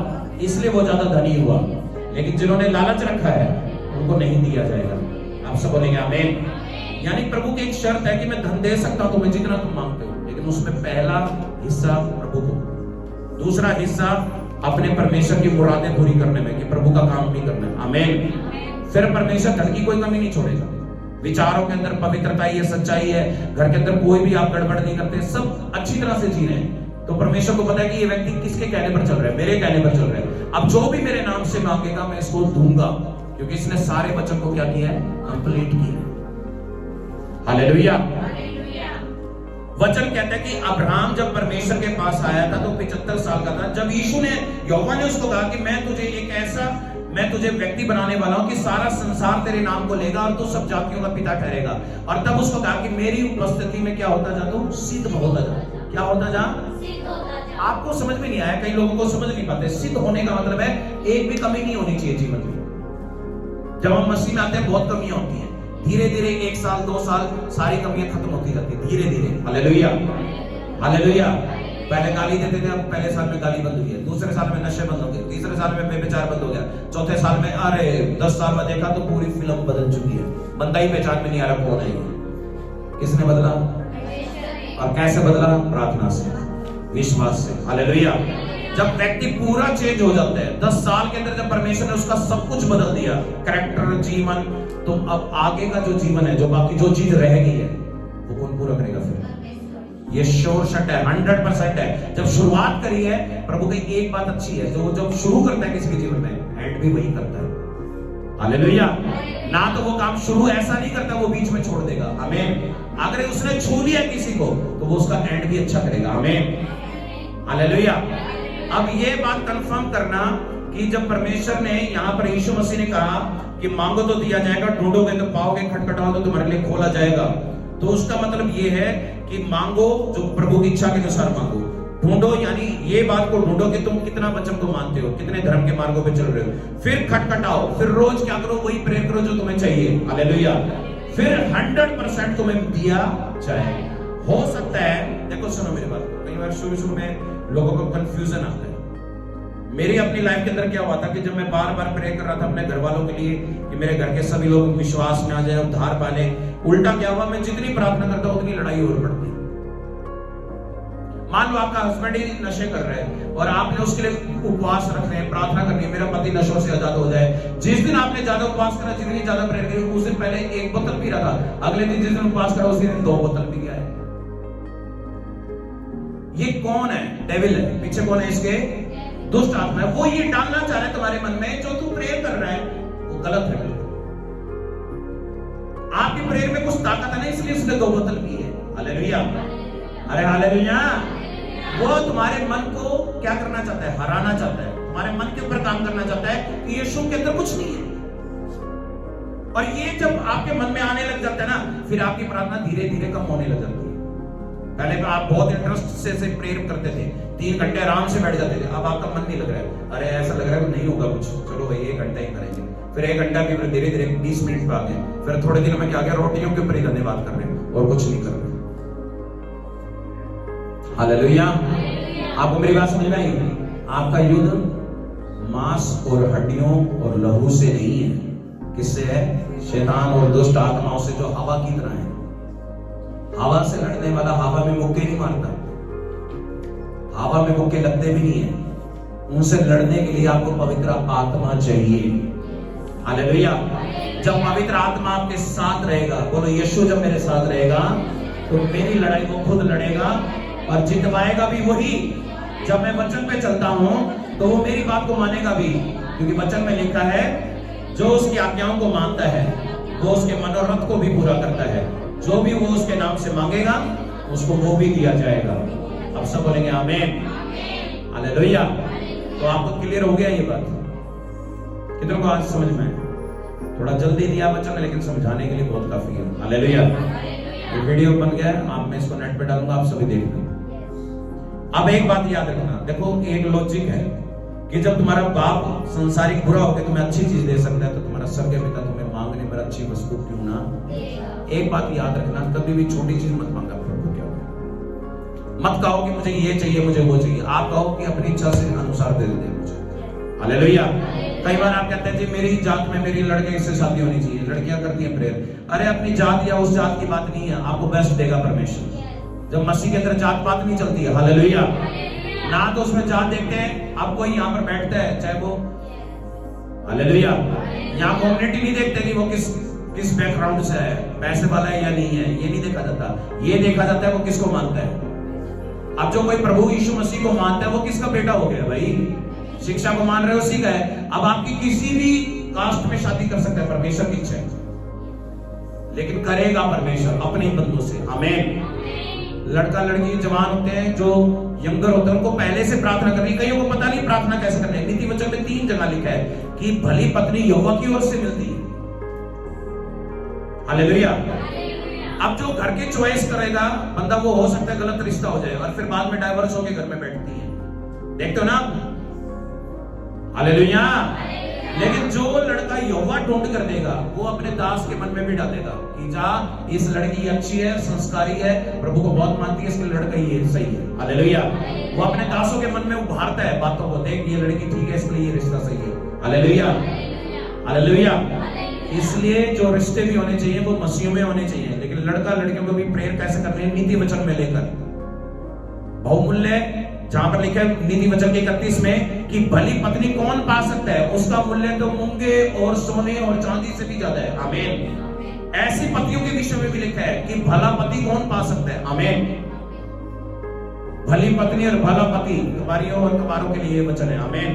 इसलिए वो ज्यादा धनी हुआ। लेकिन जिन्होंने लालच रखा है उनको नहीं दिया जाएगा। आप सब बोलेंगे आमीन। यानी प्रभु की एक शर्त है कि मैं धन दे सकता हूं तुम्हें जितना तुम मांगते हो, लेकिन उसमें पहला हिस्सा प्रभु को, दूसरा हिस्सा अपने परमेश्वर की मुरादें पूरी करने में, कि प्रभु का काम भी करना है। आमीन। फिर परमेश्वर धन की कोई कमी नहीं छोड़ेगा। विचारों के अंदर पवित्रता है, सच्चाई है, घर के अंदर कोई भी आप गड़बड़ नहीं करते, सब अच्छी तरह से जी रहे हैं, तो परमेश्वर को पता है कि ये व्यक्ति किसके कहने पर चल रहा है? मेरे कहने पर चल रहा है। अब जो भी मेरे नाम से मांगेगा मैं इसको दूंगा, क्योंकि इसने सारे वचन को क्या किया है? कंप्लीट किया। हालेलुया। वचन कहता है कि अब्राहम जब परमेश्वर के पास आया था तो 75 साल का था। जब यीशु ने, यहोवा ने उसको कहा कि मैं तुझे व्यक्ति बनाने वाला हूं कि सारा संसार तेरे नाम को लेगा और तू सब जातियों का पिता ठहरेगा। और तब उसको कहा कि मेरी उपस्थिति में क्या होता जा, तू सिद्ध होता जा। क्या होता जा? आपको समझ में नहीं आया, कई लोगों को समझ नहीं पाते। सिद्ध होने का मतलब है एक भी कमी नहीं होनी चाहिए जीवन में। जब हम मसीह में आते हैं बहुत कमियां होती हैं, धीरे धीरे 1 साल 2 साल सारी कमियां खत्म होती जाती है, धीरे धीरे। Hallelujah, hallelujah. पहले गाली देते थे, अब पहले साल में गाली बंद हुई है, दूसरे साल में नशे बंद हो गए, तीसरे साल में व्यभिचार बंद हो गया, चौथे साल में, अरे 10 साल में देखा तो पूरी फिल्म बदल चुकी है। बंदा ही पहचान में नहीं आ रहा कौन है। किसने बदला? और कैसे बदला? प्रार्थना से, विश्वास से। हालेलुया। जब व्यक्ति पूरा चेंज हो जाता है, 10 साल के अंदर जब परमेश्वर ने उसका सब कुछ बदल दिया, कैरेक्टर, जीवन, तो अब आगे का जो जीवन है, जो बाकी जो चीज रह गई है, वो कौन पूरा करेगा? फिर ये श्योर शट है, 100% है। जब शुरुआत करी है, प्रभु की एक बात अच्छी है, जो जब शुरू करता है किसी के जीवन में, एंड भी वही करता है। हालेलुया। ना तो वो काम शुरू ऐसा नहीं करता, वो बीच में छोड़ देगा। आमीन। अगर उसने छू लिया किसी को तो वो उसका एंड भी अच्छा करेगा। आमीन, हालेलुया। अब ये बात कंफर्म करना कि जब परमेश्वर ने यहां पर यीशु मसीह ने कहा कि मांगो तो दिया जाएगा, ढूंढोगे तो पाओगे, खटखटाओ तो तुम्हारे लिए खोला जाएगा, तो उसका मतलब ये है कि मांगो जो प्रभु की इच्छा के अनुसार मांगो। ढूंढो यानी ये बात को ढूंढो कि तुम कितना वचन को मानते हो, कितने धर्म के मार्गों पे चल रहे हो। फिर खटखटाओ, फिर रोज क्या करो? वही प्रेयर करो जो तुम्हें चाहिए। हालेलुया। फिर 100% तुम्हें दिया जाए। हो सकता है, देखो सुनो मेरी बात, कई बार शुरू में लोगों को कंफ्यूजन आता है। मेरी अपनी लाइफ के अंदर क्या हुआ था कि जब मैं बार बार प्रे कर रहा था अपने घर वालों के लिए कि मेरे घर के सभी लोग विश्वास में आ जाए, उद्धार पा ले, उल्टा क्या हुआ, मैं जितनी प्रार्थना करता उतनी लड़ाई और बढ़ती। मान लो आपका हस्बैंड ही नशे कर रहे हैं और आपने उसके लिए उपवास रखने हैं, प्रार्थना करनी है, मेरा पति नशों से आजाद हो जाए। जिस दिन आपने ज्यादा उपवास करा, जितनी ज्यादा प्रेयर की, उस दिन पहले 1 बोतल पी रहा था, अगले दिन जिस दिन उपवास करा उस दिन 2 बोतल पी गया है। ये कौन है? डेविल है। पीछे कौन है इसके? दुष्ट आत्मा है। वो ये डालना चाह रहा है तुम्हारे मन में, जो तू प्रेयर कर रहा है वो गलत है। आपकी प्रेयर में कुछ ताकत है ना, इसलिए उसने 2 बोतल पी है। हालेलुया, अरे हालेलुया। वो तुम्हारे मन को क्या करना चाहता है? हराना चाहता है, तुम्हारे मन के ऊपर काम करना चाहता है कि यीशु के अंदर कुछ नहीं है। और ये जब आपके मन में आने लग जाता है ना, फिर आपकी प्रार्थना धीरे धीरे कम होने लग जाती है। पहले आप बहुत इंटरेस्ट से प्रेयर करते थे, 3 घंटे आराम से बैठ जाते थे, अब आपका मन नहीं लग रहा है, अरे ऐसा लग रहा है नहीं होगा कुछ, चलो भाई 1 घंटा ही करेंगे। फिर 1 घंटा भी धीरे धीरे 20 मिनट पे आ गए, फिर थोड़े दिनों में क्या गया, रोटियों के ऊपर ही धन्यवाद कर रहे हैं और कुछ नहीं कर रहे। हालेलुया। आपको मेरी बात समझ में आई? आपका युद्ध मांस और हड्डियों और लहू से नहीं है। किससे है? शैतान और दुष्ट आत्माओं से, जो हवा की तरह है। हवा से लड़ने वाला हवा में मुक्के नहीं मारता, हवा में मुक्के लगते भी नहीं है। उनसे लड़ने के लिए आपको पवित्र आत्मा चाहिए। हालेलुया। जब पवित्र आत्मा आपके साथ रहेगा, बोलो यीशु जब मेरे साथ रहेगा तो मेरी लड़ाई को खुद लड़ेगा और जितवाएगा भी वही। जब मैं वचन पे चलता हूं तो वो मेरी बात को मानेगा भी, क्योंकि वचन में लिखा है जो उसकी आज्ञाओं को मानता है वो उसके मनोरथ को भी पूरा करता है। जो भी वो उसके नाम से मांगेगा उसको वो भी दिया जाएगा। अब सब बोलेंगे आमीन, हालेलुया। तो आपको क्लियर हो गया ये बात? कितनों को आज समझ में? थोड़ा जल्दी दिया वचन, लेकिन समझाने के लिए बहुत काफी है। हालेलुया। ये वीडियो बन गया है, आप मैं इसको नेट पे डालूंगा, आप सभी देख लेंगे। अब एक बात याद रखना, देखो एक लॉजिक है कि जब तुम्हारा बाप संसारिक बुरा होकर तुम्हें अच्छी चीज दे सकता है, तो तुम्हारा स्वर्गीय पिता तुम्हें मांगने पर अच्छी वस्तु क्यों ना। एक बात याद रखना, कभी भी छोटी चीज मत मांगा प्रभु के आगे। मत कहो कि मुझे ये चाहिए, मुझे वो चाहिए। आप कहो कि अपनी इच्छा से अनुसार दे दे मुझे। हालेलुया। कई बार आप कहते हैं जी मेरी जात में मेरी लड़के से शादी होनी चाहिए, लड़कियां करती हैं प्रेयर। अरे अपनी जात या उस जात की बात नहीं है, आपको बेस्ट देगा परमेश्वर। जब मसीह के अंदर जात पात नहीं चलती है। हालेलुया। ना तो उसमें जात देखते हैं, अब कोई यहाँ पर बैठता है चाहे वो, हालेलुया, यहाँ कम्युनिटी नहीं देखते कि वो किस बैकग्राउंड से है, पैसे वाला है या नहीं है, ये नहीं देखा जाता। ये देखा जाता है वो किसको मानता है। अब जो कोई प्रभु यीशु मसीह को मानता है वो किसका बेटा हो गया भाई? शिक्षा को मान रहे हो, उसी का है। अब आपकी किसी भी कास्ट में शादी कर सकता है, परमेश्वर की इच्छा है, लेकिन करेगा परमेश्वर अपने ही बंदों से। आमीन। लड़का लड़की जवान होते हैं, जो यंगर होते हैं, उनको पहले से प्रार्थना करनी। कईयों को पता नहीं प्रार्थना कैसे करनी है। नीति वचन में 3 जगह लिखा है कि भली पत्नी यहोवा की ओर से मिलती है। हालेलुया। अब जो घर के चॉइस करेगा बंदा, वो हो सकता है गलत रिश्ता हो जाए और फिर बाद में डाइवर्स होके घर में बैठती है, देखते हो ना। हालेलुया। लेकिन जो लड़का यहोवा ढूंढ कर देगा, वो अपने दास के मन में भी डालेगा कि जा, इस लड़की अच्छी है, संस्कारी है, प्रभु को बहुत मानती है, इसके लड़का ये सही है। हालेलुया। वो अपने दासों के मन में उभारता है बातों को, देख ये लड़की ठीक है, इसके लिए ये रिश्ता सही है। हालेलुया। हालेलुया। इसलिए जो रिश्ते भी होने चाहिए वो मसीह में होने चाहिए, लेकिन लड़का लड़कियों को भी प्रेयर कैसे करनी है? नीति वचन में लेकर। बहुमूल्य, जहां पर लिखा है नीति वचन के 31 में कि भली पत्नी कौन पा सकता है, उसका मूल्य तो मूंगे और सोने और चांदी से भी ज्यादा है। आमीन। ऐसी पतियों के विषय में भी लिखा है कि भला पति कौन पा सकता है। आमीन। भली पत्नी और भला पति, कुंवारियों और कुंवारों के लिए वचन है। आमीन।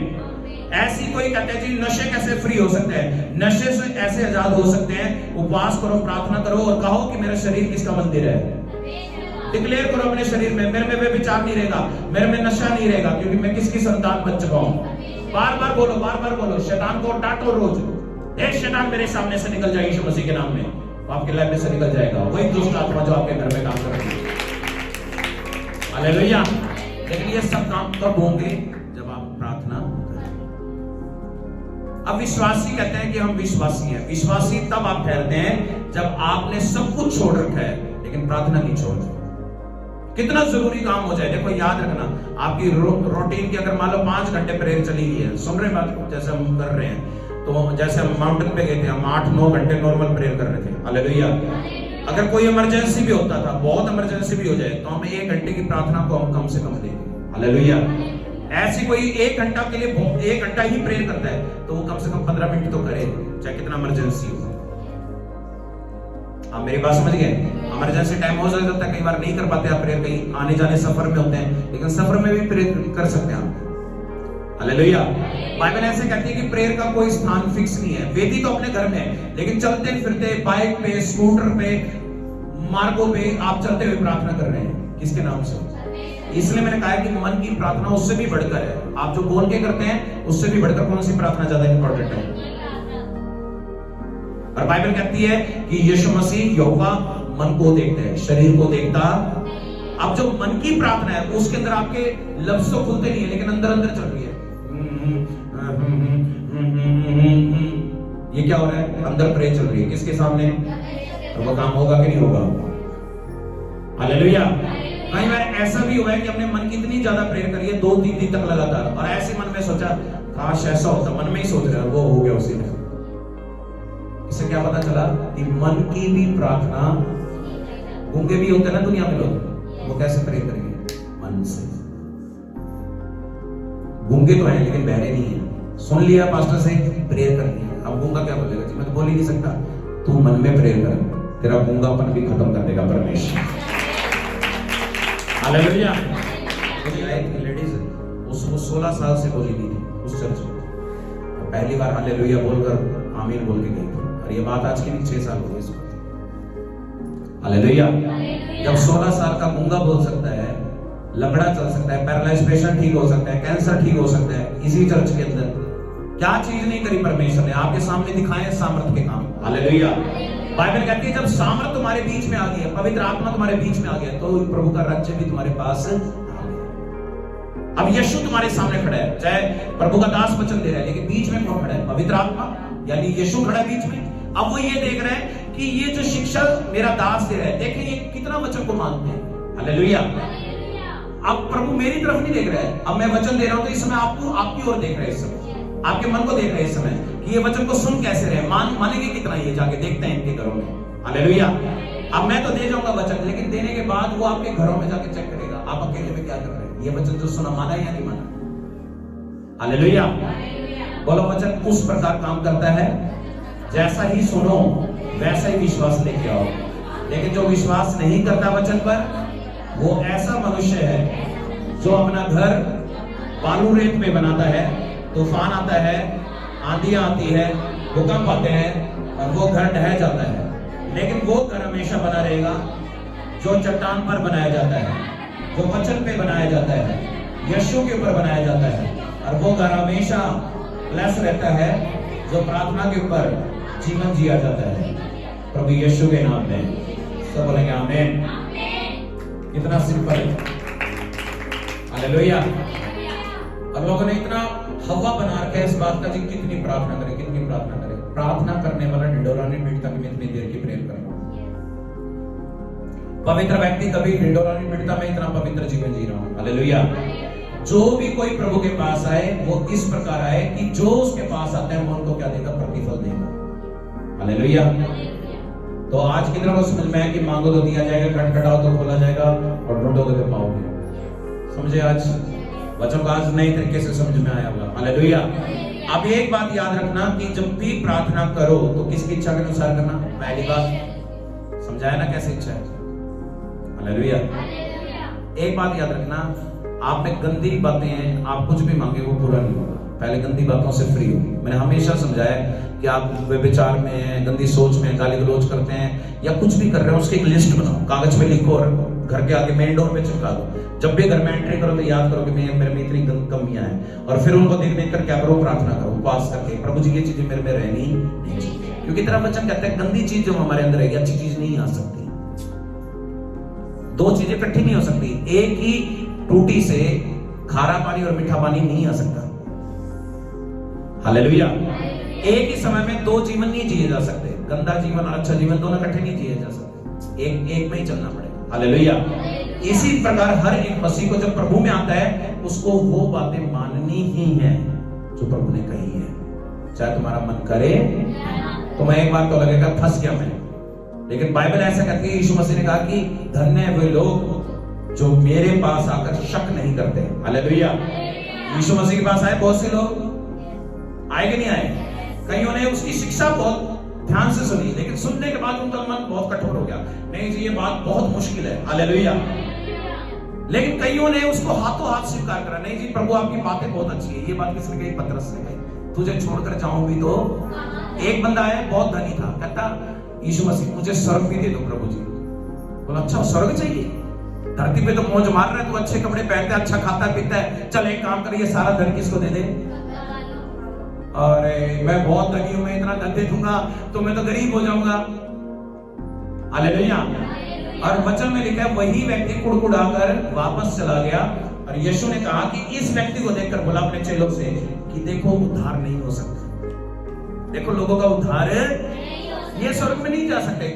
ऐसी कोई कहते हैं जी नशे कैसे फ्री हो सकते हैं? नशे से ऐसे आजाद हो सकते हैं, उपवास करो, प्रार्थना करो और कहो कि मेरा शरीर किसका मंदिर है। डिक्लेयर करो अपने शरीर में, मेरे में व्यभिचार नहीं रहेगा, मेरे में नशा नहीं रहेगा, क्योंकि मैं किसकी संतान बन चुका हूं। बार बार बोलो, बार बार बोलो। शैतान को डांटो रोज, हे शैतान मेरे सामने से निकल जाए यीशु मसीह के नाम में। तो आपके लाइफ में से निकल जाएगा वही दुष्ट आत्मा जो आपके घर में काम कर रही है। हालेलुया। लेकिन ये सब काम कब होंगे? जब आप प्रार्थना करें। अब विश्वासी कहते हैं कि हम विश्वासी हैं। विश्वासी तब आप ठहरते हैं जब आपने सब कुछ छोड़ रखा है, लेकिन प्रार्थना नहीं छोड़। कितना जरूरी काम हो जाए, देखो याद रखना, आपकी रूटीन की अगर मान लो 5 घंटे प्रेयर चली गई है, सुन रहे बात जैसे हम कर रहे हैं, तो जैसे हम माउंटेन पे गए थे, हम 8-9 घंटे नॉर्मल प्रेयर कर रहे थे। हालेलुया। अगर कोई इमरजेंसी भी होता था, बहुत इमरजेंसी भी हो जाए, तो हम 1 घंटे की प्रार्थना को हम कम से कम देंगे। हालेलुया। ऐसी कोई 1 घंटा के लिए 1 घंटा ही प्रेयर करता है, तो वो कम से कम 15 मिनट तो करे, चाहे कितना इमरजेंसी हो। आप मेरी बात समझ गए? इमरजेंसी टाइम हो जाता है, कई बार नहीं कर पाते आप प्रेयर, कहीं आने जाने सफर में होते हैं, लेकिन सफर में भी प्रेयर कर सकते हैं आप। हालेलुया। बाइबल ऐसे कहती है कि प्रेयर का कोई स्थान फिक्स नहीं है। वेदी तो अपने घर में है, लेकिन चलते फिरते, बाइक पे, स्कूटर पे, मार्गों पे आप चलते हुए प्रार्थना कर रहे हैं, किसके नाम से? इसलिए मैंने कहा कि मन की प्रार्थना उससे भी बढ़कर है। आप जो बोल के करते हैं उससे भी बढ़कर कौन सी प्रार्थना ज्यादा इंपॉर्टेंट है? और बाइबल कहती है कि यीशु मसीह यहोवा मन को देखता है, शरीर को देखता। अब जो मन की प्रार्थना है उसके अंदर आपके लफ्ज तो खुलते नहीं है, लेकिन अंदर अंदर चल रही है। ये क्या हो रहा है? अंदर प्रेयर चल रही है, किसके सामने? और वो काम होगा कि नहीं होगा? हालेलुया। कई बार ऐसा भी हुआ है कि हमने मन की इतनी ज्यादा प्रेयर करी है 2-3 दिन तक लगातार, और ऐसे मन में सोचा काश ऐसा होता, मन में ही सोच रहा है, वो हो गया उसी में। इससे क्या पता चला कि मन की भी प्रार्थना, गूंगे भी होते हैं ना दुनिया में लोग, वो कैसे प्रेयर करेंगे? मन से। गूंगे तो हैं लेकिन बहरे नहीं है। सुन लिया पास्टर से, प्रेयर करनी है। अब गूंगा क्या बोलेगा? जी मैं तो बोल ही नहीं सकता। तू मन में प्रेयर कर, तेरा गूंगापन भी खत्म कर देगा परमेश्वर। हालेलुया। लेडीज उसको 16 साल से बोली नहीं थी उस चर्च में, पहली बार हालेलुया बोलकर आमीन बोल के गई थी, और ये बात आज की नहीं 6 साल हो गए इसको। हालेलुया। जब 16 साल का गूंगा बोल सकता है, लंगड़ा चल सकता है, पैरालाइज पेशेंट ठीक हो सकता है, कैंसर ठीक हो सकता है, इसी चर्च के अंदर क्या चीज नहीं करी परमेश्वर ने? आपके सामने दिखाए सामर्थ के काम। हालेलुया। बाइबल कहती है जब सामर्थ तुम्हारे बीच में आ गई है, पवित्र आत्मा तुम्हारे बीच में आ गया, तो प्रभु का राज्य भी तुम्हारे पास आ गया। अब यीशु तुम्हारे सामने खड़ा है, चाहे प्रभु का दास वचन दे रहा है, लेकिन बीच में कौन खड़ा है? पवित्र आत्मा, यानी यीशु खड़ा है बीच में। अब वो ये देख रहे हैं कि ये जो शिक्षा मेरा दास दे रहा है, देखें ये कितना वचन को मानते हैं। हालेलुया। अब प्रभु मेरी तरफ नहीं देख रहा है, अब मैं वचन दे रहा हूं तो इस समय आपको, आपकी ओर देख रहे हैं, इस समय आपके मन को देख रहे हैं इस समय कि ये वचन को सुन कैसे रहे, मानेंगे कितना? ये जाके देखते हैं इनके घरों में। हालेलुया। अब मैं तो दे जाऊंगा वचन, लेकिन देने के बाद वो आपके घरों में जाके चेक करेगा आप अकेले में क्या कर रहे हैं, ये वचन जो सुना माना या नहीं माना। हालेलुया। बोलो वचन उस प्रकार काम करता है, जैसा ही सुनो वैसा ही विश्वास लेके आओ। लेकिन जो विश्वास नहीं करता वचन पर, वो ऐसा मनुष्य है जो अपना घर बालू रेत में बनाता है, तूफान आता है, आंधियां आती है, भूकंप आते हैं, और वो घर ढह जाता है। लेकिन वो घर हमेशा बना रहेगा जो चट्टान पर बनाया जाता है, जो वचन पे बनाया जाता है, यीशु के ऊपर बनाया जाता है। और वो घर हमेशा ब्लेस रहता है जो प्रार्थना के ऊपर जीवन जिया जाता है। प्रभु यीशु के नाम में सब बोलेंगे आमीन। इतना सिंपल है। हालेलुया। और लोगों ने इतना हवा बना रखा है इस बात का, जी कितनी प्रार्थना करें, कितनी प्रार्थना करें। प्रार्थना करने वाला ढिंडोरा नहीं पीटता कि मैं इतनी देर की प्रेयर कर रहा हूं। पवित्र व्यक्ति कभी ढिंडोरा नहीं पीटता मैं इतना पवित्र जीवन जी रहा हूं। हालेलुया। जो भी कोई प्रभु के पास आए वो इस प्रकार आए कि जो उसके पास आता है वो उनको क्या देगा? प्रतिफल देगा। हालेलुया। तो आज की तरफ समझ में है कि मांगो तो दिया जाएगा, खटखटाओ तो खोला जाएगा, और ढूंढोगे तो पाओगे। समझे? आज वचन को आज नए तरीके से समझ में आया होगा। हालेलुया। अब एक बात याद रखना कि जब भी प्रार्थना करो तो किसकी इच्छा के अनुसार करना। पहली बात समझाया ना कैसे इच्छा है। हालेलुया। एक बात याद रखना, आप में गंदी बातें हैं, आप कुछ भी मांगे वो पूरा नहीं होगा। पहले गंदी बातों से फ्री हो। मैंने हमेशा समझाया कि आप व्यभिचार में हैं, गंदी सोच में, गाली गलौज करते हैं या कुछ भी कर रहे हो, उसकी एक लिस्ट बनाओ, कागज पे लिखो और घर के आगे मेन डोर पे चिपका दो। जब भी घर में एंट्री करो तो याद करो कि मेरे में इतनी कमियां हैं, और फिर उनको देख कर क्या करो? प्रार्थना करो, उपवास करके, प्रभु जी ये चीजें मेरे में रहनी नहीं चाहिए। क्योंकि तेरा वचन कहता है गंदी चीज जो हमारे अंदर है अच्छी चीज नहीं आ सकती। दो चीजें इकट्ठी नहीं हो सकती। एक ही टूटी से खारा पानी और मीठा पानी नहीं आ सकता। हालेलुया। एक ही समय में दो जीवन नहीं जिए जा सकते। गंदा जीवन और अच्छा जीवन दोनों इकट्ठे नहीं जिए जा सकते, एक में ही चलना पड़ेगा। हालेलुया। इसी प्रकार हर एक मसीह को जब प्रभु में आता है उसको वो बातें माननी ही है जो प्रभु ने कही है, चाहे तुम्हारा मन करे। तो मैं एक बार तो लगेगा फंस गया मैं, लेकिन बाइबल ऐसा कहती है, यीशु मसीह ने कहा कि धन्य है वे लोग जो मेरे पास आकर शक नहीं करते। हालेलुया। यीशु मसीह के पास आए बहुत से लोग, आए कि नहीं आए? कईयों ने उसकी शिक्षा बहुत ध्यान से सुनी, लेकिन सुनने के बाद उनका मन बहुत कठोर हो गया। नहीं जी, ये बात बहुत मुश्किल है। हालेलुया। लेकिन कईयों ने उसको हाथों हाथ स्वीकार करा। नहीं जी, प्रभु आपकी बातें बहुत अच्छी है। ये बात किसने कही? पतरस ने कही। तुझे छोड़कर जाऊं भी तो। एक बंदा आया, बहुत धनी था, कहता यीशु मसीह मुझे स्वर्ग भी दे दो प्रभु जी। बोला अच्छा स्वर्ग चाहिए? धरती पे तो मौज मार रहा है, तू अच्छे कपड़े पहनता है, अच्छा खाता पीता है, चल एक काम करिए सारा धन किसको दे दे? अरे मैं बहुत धनी हूं, मैं इतना धन दे दूंगा तो मैं तो गरीब हो जाऊंगा। हालेलुया। और वचन में लिखा है वही व्यक्ति कुड़कुड़ाकर वापस चला गया। और यीशु ने कहा कि इस व्यक्ति को देखकर बोला अपने चेलों से कि देखो उद्धार नहीं हो सकता। देखो लोगों का उद्धार ये स्वर्ग में नहीं जा सकते।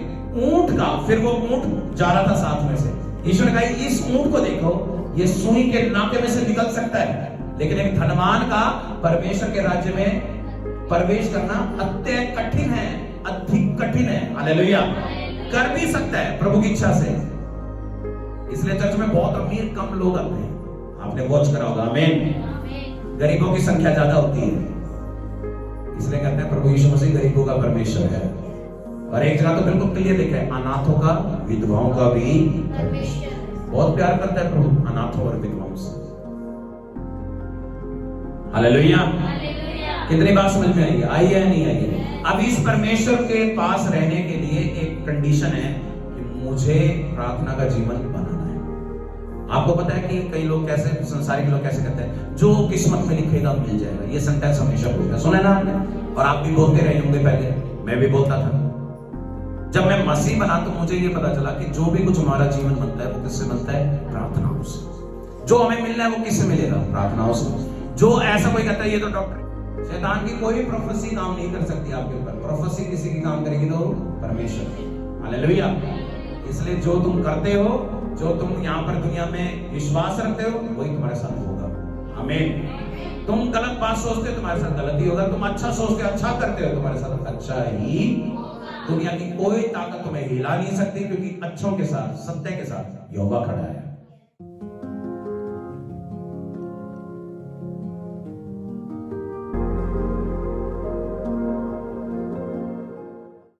ऊंट का, फिर वो ऊंट जा रहा था साथ में से। यीशु ने कहा इस ऊंट को देखो, ये सुई के नाके में से निकल सकता है, लेकिन एक धनवान का परमेश्वर के राज्य में प्रवेश करना अत्यंत कठिन है, अधिक कठिन है। हालेलुया। कर भी सकता है प्रभु की इच्छा से। इसलिए चर्च में बहुत अमीर कम लोग आते हैं, आपने वॉच करा होगा। आमीन। गरीबों की संख्या ज्यादा होती है, इसलिए कहते हैं प्रभु यीशु मसीह गरीबों का परमेश्वर है। और एक जगह तो बिल्कुल क्लियर लिखा है, अनाथों का, विधवाओं का भी परमेश्वर। बहुत प्यार करता है प्रभु अनाथों और विधवाओं से। हालेलुया। कितनी बात समझ में आई? आई है नहीं आई है? अब इस परमेश्वर के पास रहने के लिए एक कंडीशन है कि मुझे प्रार्थना का जीवन बनाना है। आपको पता है कि कई लोग कैसे, संसारिक लोग कैसे कहते हैं, जो किस्मत में लिखेगा मिल जाएगा। ये सेंटेंस हमेशा बोलते हैं, सुना है ना आपने? और आप भी बोलते रहे होंगे, पहले मैं भी बोलता था। जब मैं मसीह बना तो मुझे ये पता चला कि जो भी कुछ हमारा जीवन बनता है वो किससे बनता है? प्रार्थनाओं से। जो हमें मिलना है वो किससे मिलेगा? प्रार्थनाओं से। जो ऐसा कोई कहता है ये तो डॉक्टर, शैतान की कोई प्रोफेसी काम नहीं कर सकती आपके ऊपर। प्रोफेसी किसी की काम करेगी तो परमेश्वर। हालेलुया। इसलिए जो तुम करते हो, जो तुम यहाँ पर दुनिया में विश्वास रखते हो, वही तुम्हारे साथ होगा। आमीन। तुम गलत बात सोचते हो, तुम्हारे साथ गलत ही होगा। तुम अच्छा सोचते हो, अच्छा करते हो, तुम्हारे साथ अच्छा ही। दुनिया की कोई ताकत तुम्हें हिला नहीं सकती, क्योंकि अच्छों के साथ, सत्य के साथ यहोवा खड़ा है।